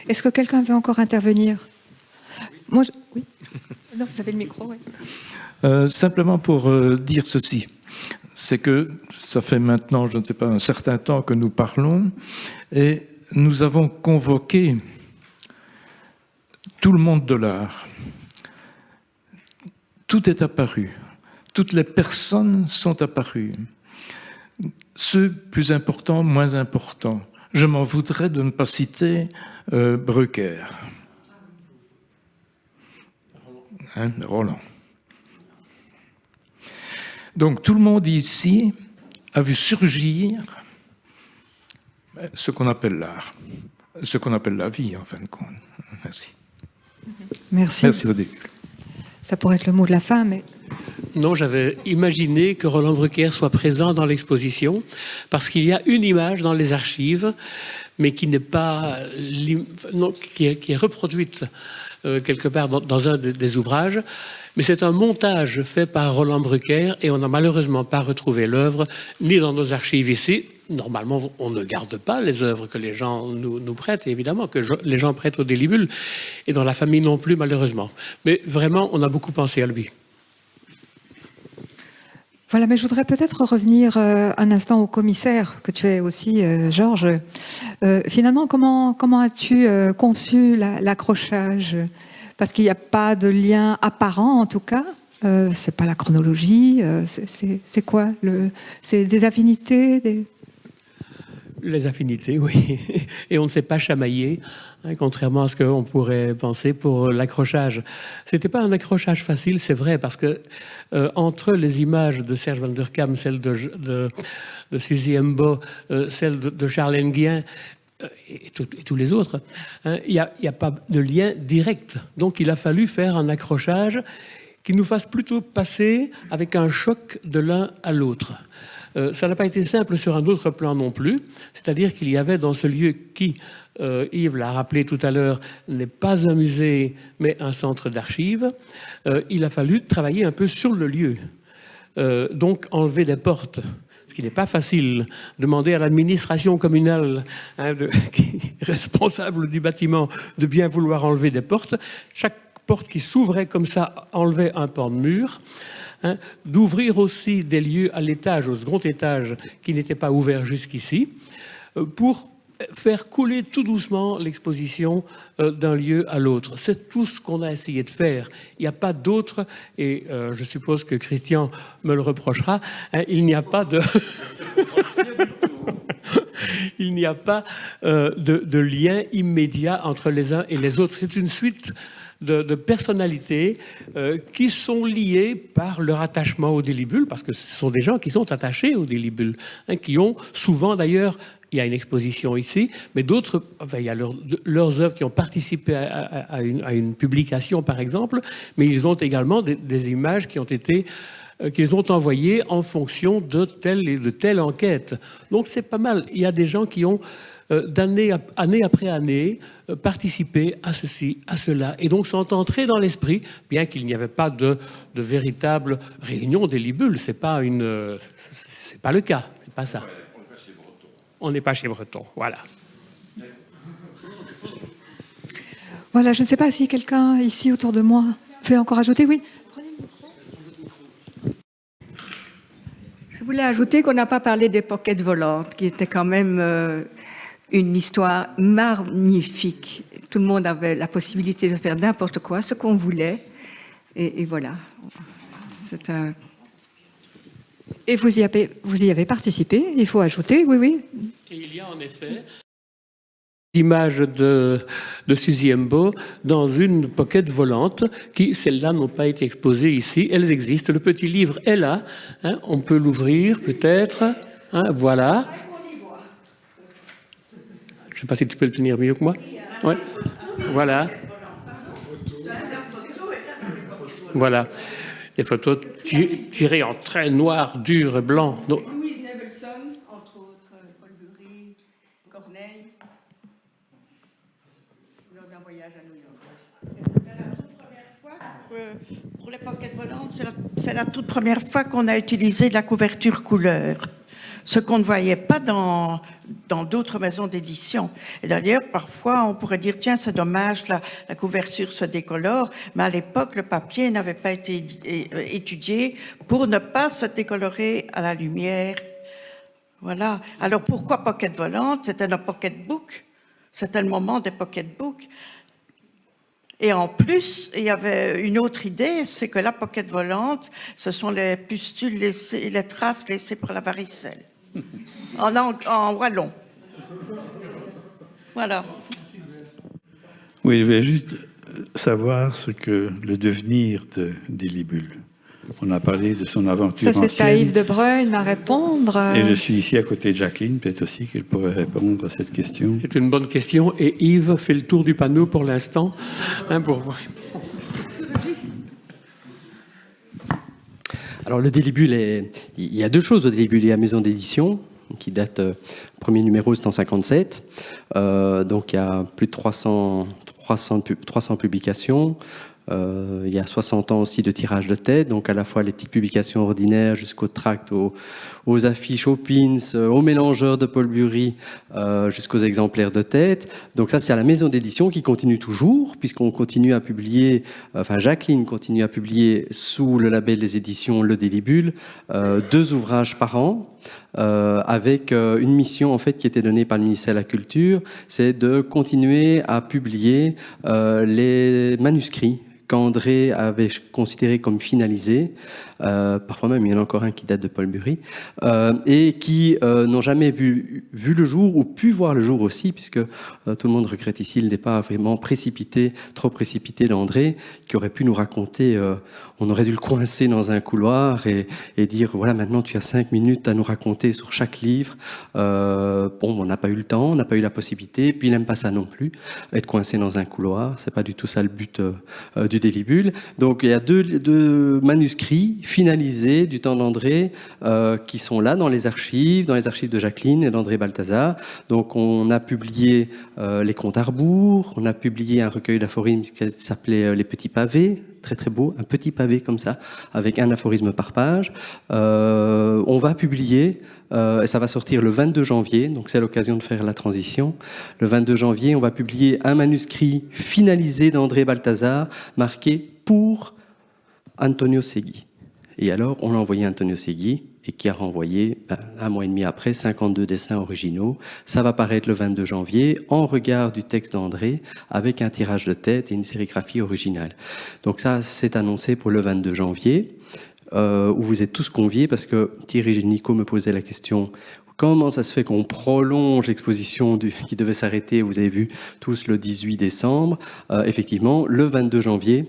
Est-ce que quelqu'un veut encore intervenir? Moi, oui. Non, vous avez le micro, oui. Simplement pour dire ceci, c'est que ça fait maintenant, je ne sais pas, un certain temps que nous parlons, et nous avons convoqué tout le monde de l'art. Tout est apparu. Toutes les personnes sont apparues. Ceux plus importants, moins importants. Je m'en voudrais de ne pas citer Brucker. Roland. Donc tout le monde ici a vu surgir ce qu'on appelle l'art, ce qu'on appelle la vie en fin de compte. Merci. Merci. Merci Odile. Ça pourrait être le mot de la fin, mais... Non, j'avais imaginé que Roland Brucker soit présent dans l'exposition parce qu'il y a une image dans les archives, mais qui n'est pas, qui est reproduite quelque part dans un des ouvrages. Mais c'est un montage fait par Roland Brucker et on n'a malheureusement pas retrouvé l'œuvre ni dans nos archives ici. Normalement, on ne garde pas les œuvres que les gens nous prêtent, évidemment, que les gens prêtent au Délibule, et dans la famille non plus, malheureusement. Mais vraiment, on a beaucoup pensé à lui. Voilà, mais je voudrais peut-être revenir un instant au commissaire que tu es aussi, Georges. Finalement, comment as-tu conçu l'accrochage? Parce qu'il n'y a pas de lien apparent, en tout cas. C'est pas la chronologie. C'est quoi? C'est des affinités Les affinités, oui. Et on ne s'est pas chamaillé, hein, contrairement à ce qu'on pourrait penser pour l'accrochage. C'était pas un accrochage facile, c'est vrai, parce que entre les images de Serge Van der Kam, celle de Suzy Embo, celle de Charles Nguyen, et tous les autres, hein, il n'y a pas de lien direct. Donc il a fallu faire un accrochage qui nous fasse plutôt passer avec un choc de l'un à l'autre. Ça n'a pas été simple sur un autre plan non plus, c'est-à-dire qu'il y avait dans ce lieu qui, Yves l'a rappelé tout à l'heure, n'est pas un musée mais un centre d'archives, il a fallu travailler un peu sur le lieu. Donc enlever des portes, ce qui n'est pas facile, demander à l'administration communale, hein, qui est responsable du bâtiment, de bien vouloir enlever des portes. Chaque porte qui s'ouvrait comme ça enlevait un pan de mur. Hein, d'ouvrir aussi des lieux à l'étage, au second étage, qui n'étaient pas ouverts jusqu'ici, pour faire couler tout doucement l'exposition d'un lieu à l'autre. C'est tout ce qu'on a essayé de faire. Il n'y a pas d'autre, et je suppose que Christian me le reprochera, hein, il n'y a pas de... il n'y a pas de lien immédiat entre les uns et les autres. C'est une suite de personnalités qui sont liées par leur attachement au Délibule, parce que ce sont des gens qui sont attachés au Délibule, hein, qui ont souvent d'ailleurs, il y a une exposition ici, mais d'autres, enfin, il y a leurs œuvres qui ont participé à une publication par exemple, mais ils ont également des images qui ont été qu'ils ont envoyées en fonction de telle et de telle enquête. Donc c'est pas mal. Il y a des gens qui ont année après année, participer à ceci, à cela, et donc sont entrés dans l'esprit, bien qu'il n'y avait pas de véritable réunion des libules. C'est pas le cas, c'est pas ça. On n'est pas chez Breton, voilà. Voilà, je ne sais pas si quelqu'un ici autour de moi veut encore ajouter. Oui. Je voulais ajouter qu'on n'a pas parlé des pockets volantes, qui étaient quand même une histoire magnifique. Tout le monde avait la possibilité de faire n'importe quoi, ce qu'on voulait. Et voilà. C'est un... Et vous y avez participé, il faut ajouter, oui, oui. Et il y a en effet images de Suzy Embo dans une pocket volante qui, celles-là, n'ont pas été exposées ici. Elles existent. Le petit livre est là. Hein, on peut l'ouvrir peut-être. Hein, voilà. Je ne sais pas si tu peux le tenir mieux que moi. Ouais. Voilà. Voilà. Les photos tirées en traits noirs, durs et blancs. Donc, Louise Nevelson, entre autres, Paul Bury, Corneille, lors d'un voyage à New York. C'était la toute première fois pour les pockets volantes, c'est la toute première fois qu'on a utilisé de la couverture couleur. Ce qu'on ne voyait pas dans d'autres maisons d'édition. Et d'ailleurs, parfois, on pourrait dire, tiens, c'est dommage, la couverture se décolore, mais à l'époque, le papier n'avait pas été étudié pour ne pas se décolorer à la lumière. Voilà. Alors, pourquoi pocket volante? C'était un pocketbook. C'était le moment des pocketbooks. Et en plus, il y avait une autre idée, c'est que la pocket volante, ce sont les pustules laissées, les traces laissées par la varicelle. En wallon. Voilà. Oui, je voulais juste savoir ce que le devenir des libules. On a parlé de son aventure Ça, c'est à Yves de Bruyne à répondre. Et je suis ici à côté de Jacqueline, peut-être aussi qu'elle pourrait répondre à cette question. c'est une bonne question. Et Yves fait le tour du panneau pour l'instant. Hein, pour voir. Alors le délibule, il y a deux choses au délibule. Il y a la maison d'édition, qui date, premier numéro c'est en 57, donc il y a plus de 300 publications. Il y a 60 ans aussi de tirage de tête, donc à la fois les petites publications ordinaires jusqu'aux tracts, aux affiches, aux pins, aux mélangeurs de Paul Bury, jusqu'aux exemplaires de tête. Donc ça, c'est à la maison d'édition qui continue toujours, puisqu'on continue à publier, enfin Jacqueline continue à publier sous le label des éditions Le Délibule, 2 ouvrages par an, avec une mission en fait qui était donnée par le ministère de la Culture, c'est de continuer à publier les manuscrits qu'André avait considéré comme finalisés, parfois même il y en a encore un qui date de Paul Bury, et qui n'ont jamais vu le jour ou pu voir le jour aussi, puisque tout le monde regrette ici le départ vraiment précipité, trop précipité d'André, qui aurait pu nous raconter, on aurait dû le coincer dans un couloir et dire voilà, maintenant tu as 5 minutes à nous raconter sur chaque livre. Bon, on n'a pas eu le temps, on n'a pas eu la possibilité, puis il n'aime pas ça non plus, être coincé dans un couloir, c'est pas du tout ça le but du délibule. Donc il y a deux manuscrits finalisés du temps d'André qui sont là dans les archives de Jacqueline et d'André Balthazar. Donc on a publié les contes à rebours, on a publié un recueil d'aphorismes qui s'appelait Les Petits Pavés, très très beau, un petit pavé comme ça, avec un aphorisme par page. On va publier, et ça va sortir le 22 janvier, donc c'est l'occasion de faire la transition. Le 22 janvier, on va publier un manuscrit finalisé d'André Balthazar, marqué pour Antonio Segui. Et alors, on l'a envoyé à Antonio Segui, et qui a renvoyé, un mois et demi après, 52 dessins originaux. Ça va paraître le 22 janvier, en regard du texte d'André, avec un tirage de tête et une sérigraphie originale. Donc ça, c'est annoncé pour le 22 janvier, où vous êtes tous conviés, parce que Thierry et Nico me posaient la question, comment ça se fait qu'on prolonge l'exposition qui devait s'arrêter, vous avez vu, tous le 18 décembre. Effectivement, le 22 janvier,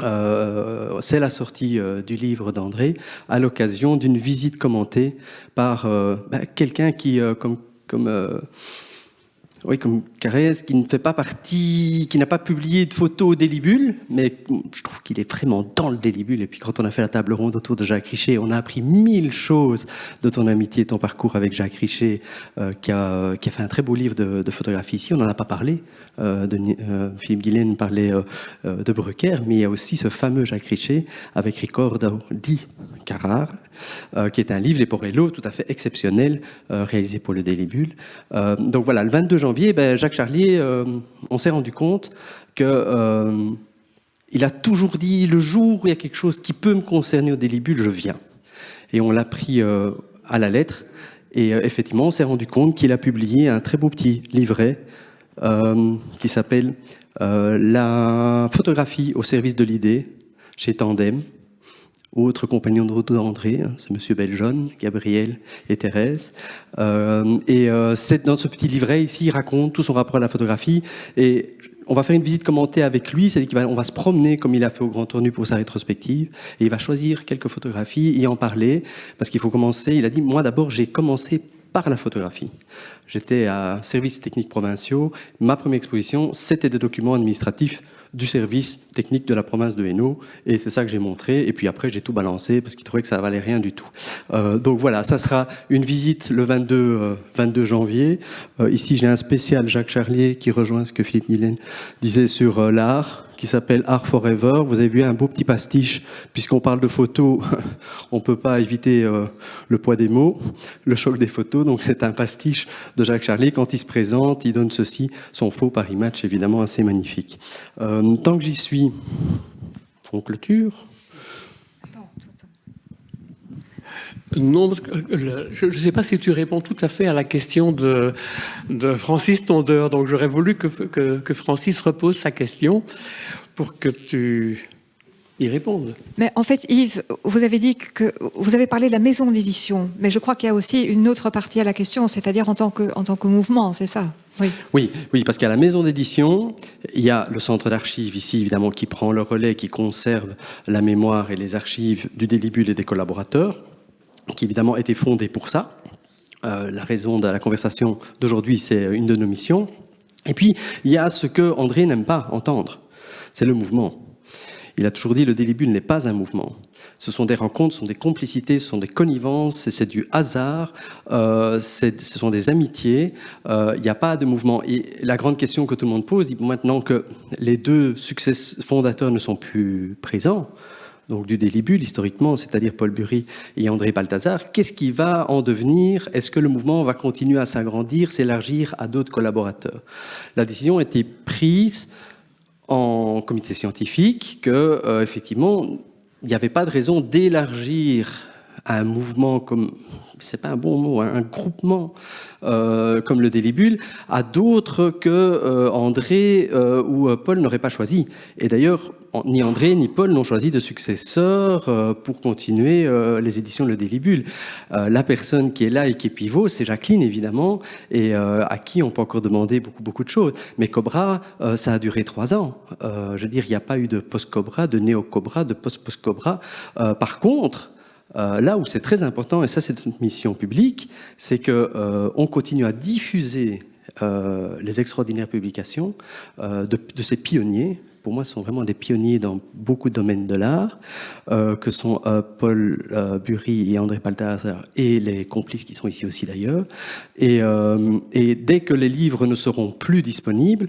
c'est la sortie du livre d'André à l'occasion d'une visite commentée par quelqu'un qui, comme Carrez, qui ne fait pas partie, qui n'a pas publié de photos au délibule, mais je trouve qu'il est vraiment dans le délibule. Et puis quand on a fait la table ronde autour de Jacques Richer, on a appris 1000 choses de ton amitié et ton parcours avec Jacques Richer, qui a fait un très beau livre de photographie ici. On n'en a pas parlé. Philippe Guillaine parlait de Brucker, mais il y a aussi ce fameux Jacques Richer avec Ricordo di Carrare, qui est un livre, Les Porello, tout à fait exceptionnel, réalisé pour le délibule. Donc voilà, le 22 janvier, Jacques Charlier, on s'est rendu compte que il a toujours dit, le jour où il y a quelque chose qui peut me concerner au délibule, je viens. Et on l'a pris à la lettre. Et effectivement, on s'est rendu compte qu'il a publié un très beau petit livret qui s'appelle La photographie au service de l'idée, chez Tandem. Autres compagnons de route d'André, c'est Monsieur Beljon, Gabriel et Thérèse. Dans ce petit livret ici, il raconte tout son rapport à la photographie. Et on va faire une visite commentée avec lui, c'est-à-dire qu'on va se promener comme il a fait au Grand Tour Nu pour sa rétrospective, et il va choisir quelques photographies, y en parler, parce qu'il faut commencer. Il a dit, moi d'abord, j'ai commencé par la photographie. J'étais à services techniques provinciaux. Ma première exposition, c'était des documents administratifs du service technique de la province de Hainaut, et c'est ça que j'ai montré, et puis après j'ai tout balancé parce qu'il trouvait que ça valait rien du tout. Donc voilà, ça sera une visite le 22 janvier. Ici j'ai un spécial Jacques Charlier qui rejoint ce que Philippe Millen disait sur l'art, qui s'appelle Art Forever. Vous avez vu un beau petit pastiche, puisqu'on parle de photos, on ne peut pas éviter le poids des mots, le choc des photos, donc c'est un pastiche de Jacques Charlier. Quand il se présente, il donne ceci, son faux Paris Match, évidemment assez magnifique. Tant que j'y suis, on clôture. Non, je ne sais pas si tu réponds tout à fait à la question de Francis Tondeur. Donc j'aurais voulu que Francis repose sa question pour que tu y répondes. Mais en fait, Yves, vous avez dit que vous avez parlé de la maison d'édition, mais je crois qu'il y a aussi une autre partie à la question, c'est-à-dire en tant que mouvement, c'est ça? Oui, parce qu'à la maison d'édition, il y a le centre d'archives ici, évidemment, qui prend le relais, qui conserve la mémoire et les archives du Délibule et des collaborateurs, qui évidemment était fondé pour ça. La raison de la conversation d'aujourd'hui, c'est une de nos missions. Et puis, il y a ce que André n'aime pas entendre, c'est le mouvement. Il a toujours dit le Délibule n'est pas un mouvement. Ce sont des rencontres, ce sont des complicités, ce sont des connivences, c'est du hasard, ce sont des amitiés, il n'y a pas de mouvement. Et la grande question que tout le monde pose, maintenant que les deux fondateurs ne sont plus présents, donc du Délibule historiquement, c'est-à-dire Paul Bury et André Balthazar, qu'est-ce qui va en devenir? Est-ce que le mouvement va continuer à s'agrandir, s'élargir à d'autres collaborateurs? La décision a été prise en comité scientifique que, effectivement, il n'y avait pas de raison d'élargir un mouvement comme, c'est pas un bon mot, un groupement comme le Délibule à d'autres que André ou Paul n'auraient pas choisi. Et d'ailleurs, ni André ni Paul n'ont choisi de successeurs pour continuer les éditions Le Délibule. La personne qui est là et qui est pivot, c'est Jacqueline, évidemment, et à qui on peut encore demander beaucoup de choses. Mais Cobra, ça a duré 3 ans. Je veux dire, il n'y a pas eu de post-Cobra, de néo-Cobra, de post-Cobra. Par contre, là où c'est très important, et ça c'est notre mission publique, c'est qu'on continue à diffuser les extraordinaires publications de ces pionniers. Pour moi, ce sont vraiment des pionniers dans beaucoup de domaines de l'art, que sont Paul Bury et André Balthazar, et les complices qui sont ici aussi d'ailleurs. Et dès que les livres ne seront plus disponibles,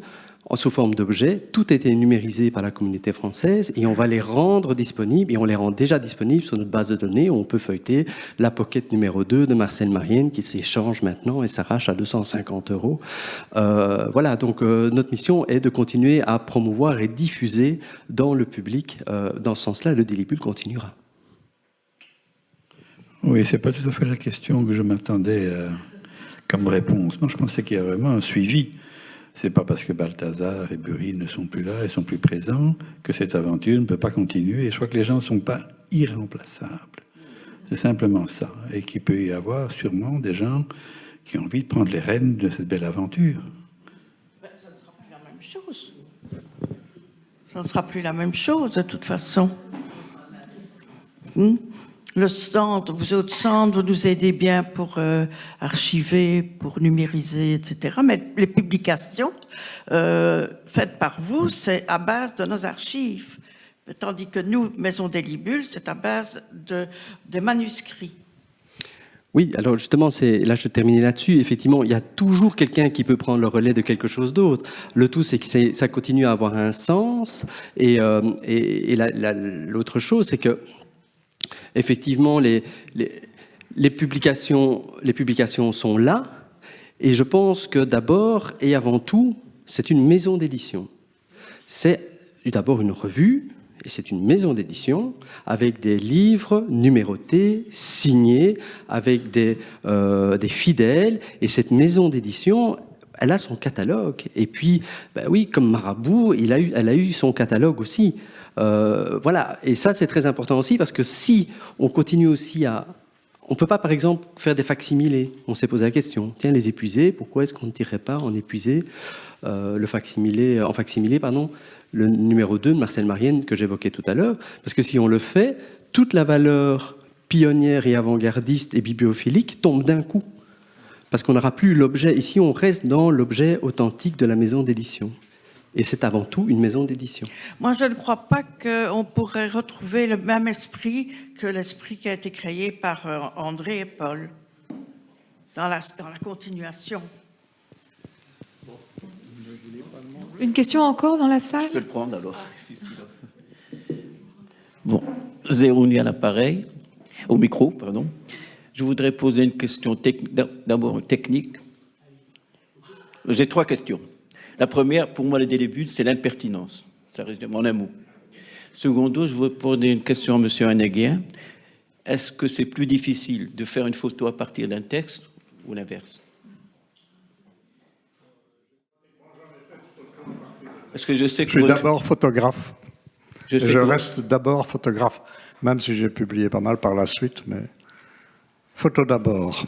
sous forme d'objets, tout a été numérisé par la communauté française et on va les rendre disponibles, et on les rend déjà disponibles sur notre base de données où on peut feuilleter la pocket numéro 2 de Marcel Marienne qui s'échange maintenant et s'arrache à 250 €. Voilà, donc notre mission est de continuer à promouvoir et diffuser dans le public. Dans ce sens-là, le Délibule continuera. Oui, c'est pas tout à fait la question que je m'attendais comme réponse. Moi, je pensais qu'il y a vraiment un suivi. C'est pas parce que Balthazar et Bury ne sont plus là et sont plus présents que cette aventure ne peut pas continuer. Et je crois que les gens ne sont pas irremplaçables. C'est simplement ça. Et qu'il peut y avoir sûrement des gens qui ont envie de prendre les rênes de cette belle aventure. Ça ne sera plus la même chose. Ça ne sera plus la même chose de toute façon. Le centre, vous autres centres, vous nous aidez bien pour archiver, pour numériser, etc. Mais les publications faites par vous, c'est à base de nos archives. Tandis que nous, Maison Délibule, c'est à base des manuscrits. Oui, alors justement, là je terminais là-dessus. Effectivement, il y a toujours quelqu'un qui peut prendre le relais de quelque chose d'autre. Le tout, c'est que ça continue à avoir un sens. Et l'autre chose, c'est que effectivement, les publications sont là, et je pense que d'abord et avant tout, c'est une maison d'édition. C'est d'abord une revue, Et c'est une maison d'édition avec des livres numérotés, signés, avec des fidèles. Et cette maison d'édition, elle a son catalogue. Et puis, ben oui, comme Marabout, elle a eu son catalogue aussi. Voilà. Et ça, c'est très important aussi, parce que si on continue aussi à... On ne peut pas, par exemple, faire des facsimilés. On s'est posé la question. Tiens, les épuisés, pourquoi est-ce qu'on ne tirerait pas en épuisé en facsimilé, le numéro 2 de Marcel Marienne que j'évoquais tout à l'heure? Parce que si on le fait, toute la valeur pionnière et avant-gardiste et bibliophilique tombe d'un coup. Parce qu'on n'aura plus l'objet. Ici, on reste dans l'objet authentique de la maison d'édition. Et c'est avant tout une maison d'édition. Moi, je ne crois pas qu'on pourrait retrouver le même esprit que l'esprit qui a été créé par André et Paul dans la continuation. Une question encore dans la salle? Je peux le prendre alors. Bon, Zérouni à l'appareil, au micro, pardon. Je voudrais poser une question d'abord technique. J'ai 3 questions. La première, pour moi, le délibule, c'est l'impertinence. Ça résume en un mot. Secondo, je veux poser une question à M. Hanneguien. Est-ce que c'est plus difficile de faire une photo à partir d'un texte ou l'inverse? Parce que je sais que je suis d'abord photographe. Je reste vous... d'abord photographe, même si j'ai publié pas mal par la suite, mais photo d'abord.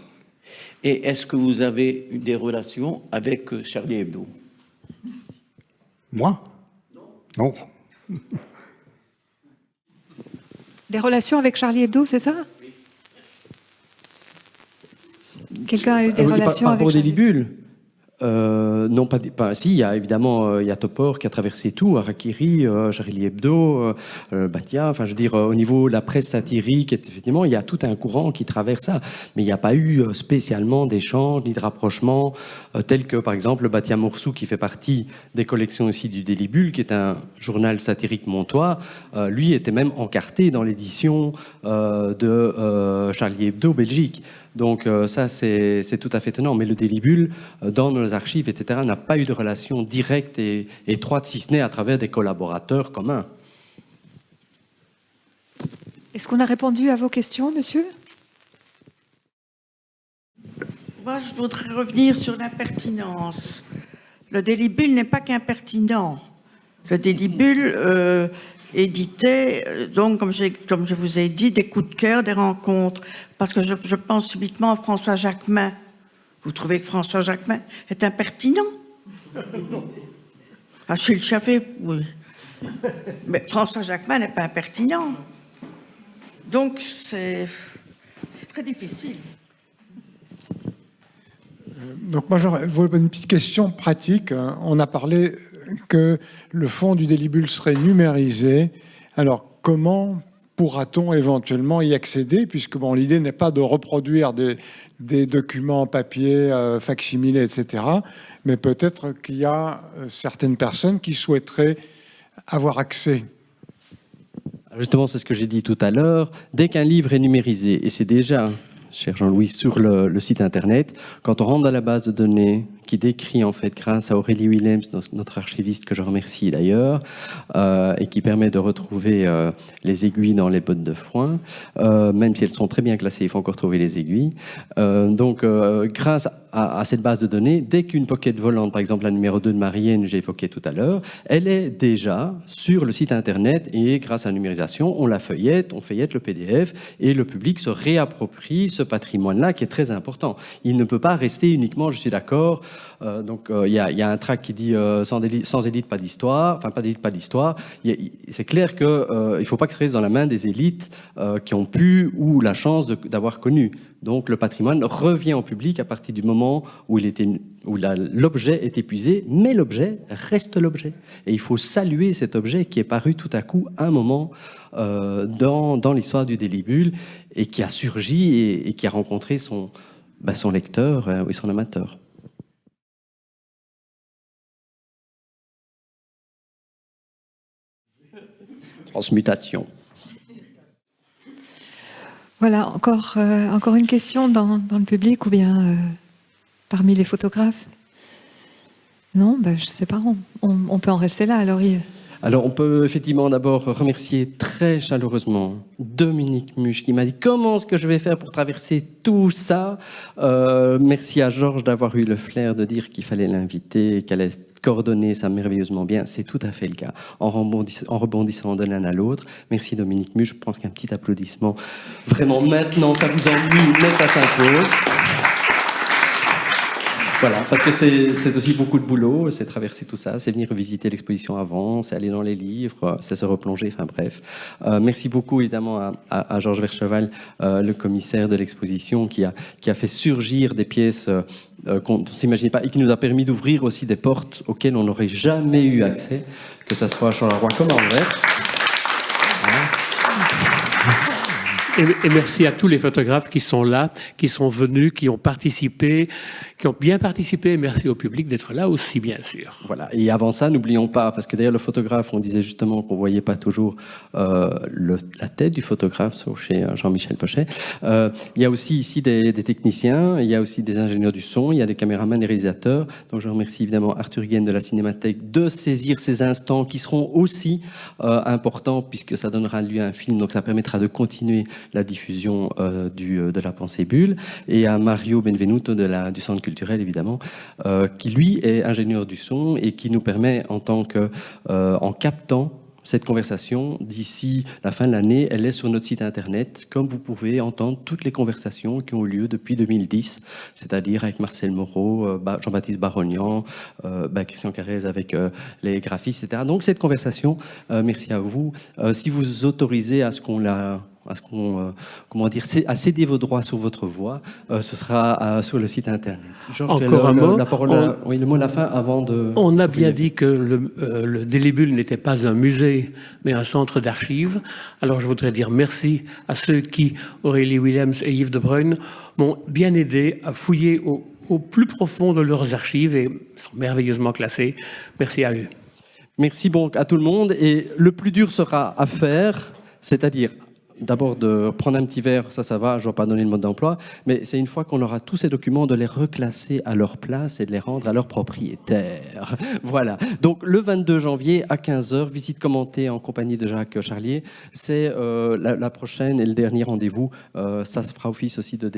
Et est-ce que vous avez eu des relations avec Charlie Hebdo? Moi? Non. Des relations avec Charlie Hebdo, c'est ça? Quelqu'un a eu des relations avec Charlie Hebdo? Non, pas. Si, il y a évidemment, il y a Topor qui a traversé tout, Harakiri, Charlie Hebdo, Batia. Enfin, je veux dire, au niveau de la presse satirique, effectivement, il y a tout un courant qui traverse ça. Mais il n'y a pas eu spécialement d'échanges ni de rapprochements, tels que, par exemple, le Batia Moursou, qui fait partie des collections aussi du Délibule, qui est un journal satirique montois. Lui était même encarté dans l'édition de Charlie Hebdo Belgique. Donc ça, c'est tout à fait étonnant. Mais le Délibule, dans nos archives, etc., n'a pas eu de relation directe et étroite, si ce n'est à travers des collaborateurs communs. Est-ce qu'on a répondu à vos questions, monsieur? Moi, je voudrais revenir sur l'impertinence. Le Délibule n'est pas qu'impertinent. Le Délibule éditait, donc, comme je vous ai dit, des coups de cœur, des rencontres. Parce que je pense subitement à François Jacquemin. Vous trouvez que François Jacquemin est impertinent? Achille Chaffé, oui. Mais François Jacquemin n'est pas impertinent. Donc, c'est très difficile. Donc moi, j'aurais une petite question pratique. On a parlé que le fond du Délibule serait numérisé. Alors, comment pourra-t-on éventuellement y accéder, puisque bon, l'idée n'est pas de reproduire des documents en papier, facsimilés, etc., mais peut-être qu'il y a certaines personnes qui souhaiteraient avoir accès. Justement, c'est ce que j'ai dit tout à l'heure. Dès qu'un livre est numérisé, et c'est déjà, cher Jean-Louis, sur le site internet, quand on rentre dans la base de données qui décrit, en fait, grâce à Aurélie Willems, notre archiviste que je remercie d'ailleurs, et qui permet de retrouver les aiguilles dans les bottes de foin, même si elles sont très bien classées, il faut encore trouver les aiguilles. Donc, grâce à cette base de données, dès qu'une pocket volante, par exemple la numéro 2 de Marianne, j'ai évoqué tout à l'heure, elle est déjà sur le site internet, et grâce à la numérisation, on la feuillette, on feuillette le PDF, et le public se réapproprie ce patrimoine-là qui est très important. Il ne peut pas rester uniquement, je suis d'accord, donc il y a un tract qui dit sans élite pas d'histoire, enfin pas d'élite pas d'histoire. C'est clair qu'il ne faut pas que ça reste dans la main des élites qui ont pu ou la chance d'avoir connu. Donc le patrimoine revient au public à partir du moment où l'objet est épuisé, mais l'objet reste l'objet. Et il faut saluer cet objet qui est paru tout à coup à un moment dans l'histoire du Délibule et qui a surgi et qui a rencontré son lecteur et son amateur. Transmutation. Voilà, encore une question dans le public ou bien parmi les photographes? Non, je ne sais pas, on peut en rester là. Alors, Alors, on peut effectivement d'abord remercier très chaleureusement Dominique Muche qui m'a dit comment est-ce que je vais faire pour traverser tout ça. Merci à Georges d'avoir eu le flair de dire qu'il fallait l'inviter, qu'elle allait coordonner ça merveilleusement bien. C'est tout à fait le cas, en rebondissant de l'un à l'autre. Merci Dominique Muche. Je pense qu'un petit applaudissement. Vraiment, maintenant, ça vous ennuie, mais ça s'impose. Voilà, parce que c'est aussi beaucoup de boulot, c'est traverser tout ça, c'est venir visiter l'exposition avant, c'est aller dans les livres, c'est se replonger, enfin bref. Merci beaucoup évidemment à Georges Vercheval, le commissaire de l'exposition, qui a fait surgir des pièces qu'on ne s'imaginait pas et qui nous a permis d'ouvrir aussi des portes auxquelles on n'aurait jamais eu accès, que ce soit à Charleroi comme à Anvers. Et merci à tous les photographes qui sont là, qui sont venus, qui ont participé, qui ont bien participé. Merci au public d'être là aussi, bien sûr. Voilà. Et avant ça, n'oublions pas, parce que d'ailleurs le photographe, on disait justement qu'on ne voyait pas toujours la tête du photographe, sauf chez Jean-Michel Pochet. Il y a aussi ici des techniciens, il y a aussi des ingénieurs du son, il y a des caméramans et réalisateurs. Donc je remercie évidemment Arthur Guenne de la Cinémathèque de saisir ces instants qui seront aussi importants puisque ça donnera lieu à un film, donc ça permettra de continuer la diffusion de la pensée bulle, et à Mario Benvenuto du Centre culturel évidemment, qui lui est ingénieur du son et qui nous permet en captant cette conversation, d'ici la fin de l'année, elle est sur notre site internet, comme vous pouvez entendre toutes les conversations qui ont eu lieu depuis 2010, c'est-à-dire avec Marcel Moreau, Jean-Baptiste Barognan, Christian Carrez avec les graphistes, etc. Donc cette conversation, merci à vous. Si vous autorisez à ce qu'on à céder vos droits sur votre voix, ce sera sur le site internet. Georges, encore un mot. La parole, le mot de la fin avant de... On a bien dit que le Délibule n'était pas un musée, mais un centre d'archives. Alors je voudrais dire merci à ceux qui, Aurélie Willems et Yves de Bruyne, m'ont bien aidé à fouiller au plus profond de leurs archives et sont merveilleusement classés. Merci à eux. Merci donc à tout le monde. Et le plus dur sera à faire, c'est-à-dire d'abord de prendre un petit verre, ça va, je ne vais pas donner le mode d'emploi, mais c'est une fois qu'on aura tous ces documents, de les reclasser à leur place et de les rendre à leur propriétaire. Voilà. Donc le 22 janvier à 15h, visite commentée en compagnie de Jacques Charlier. C'est la prochaine et le dernier rendez-vous. Ça se fera office aussi de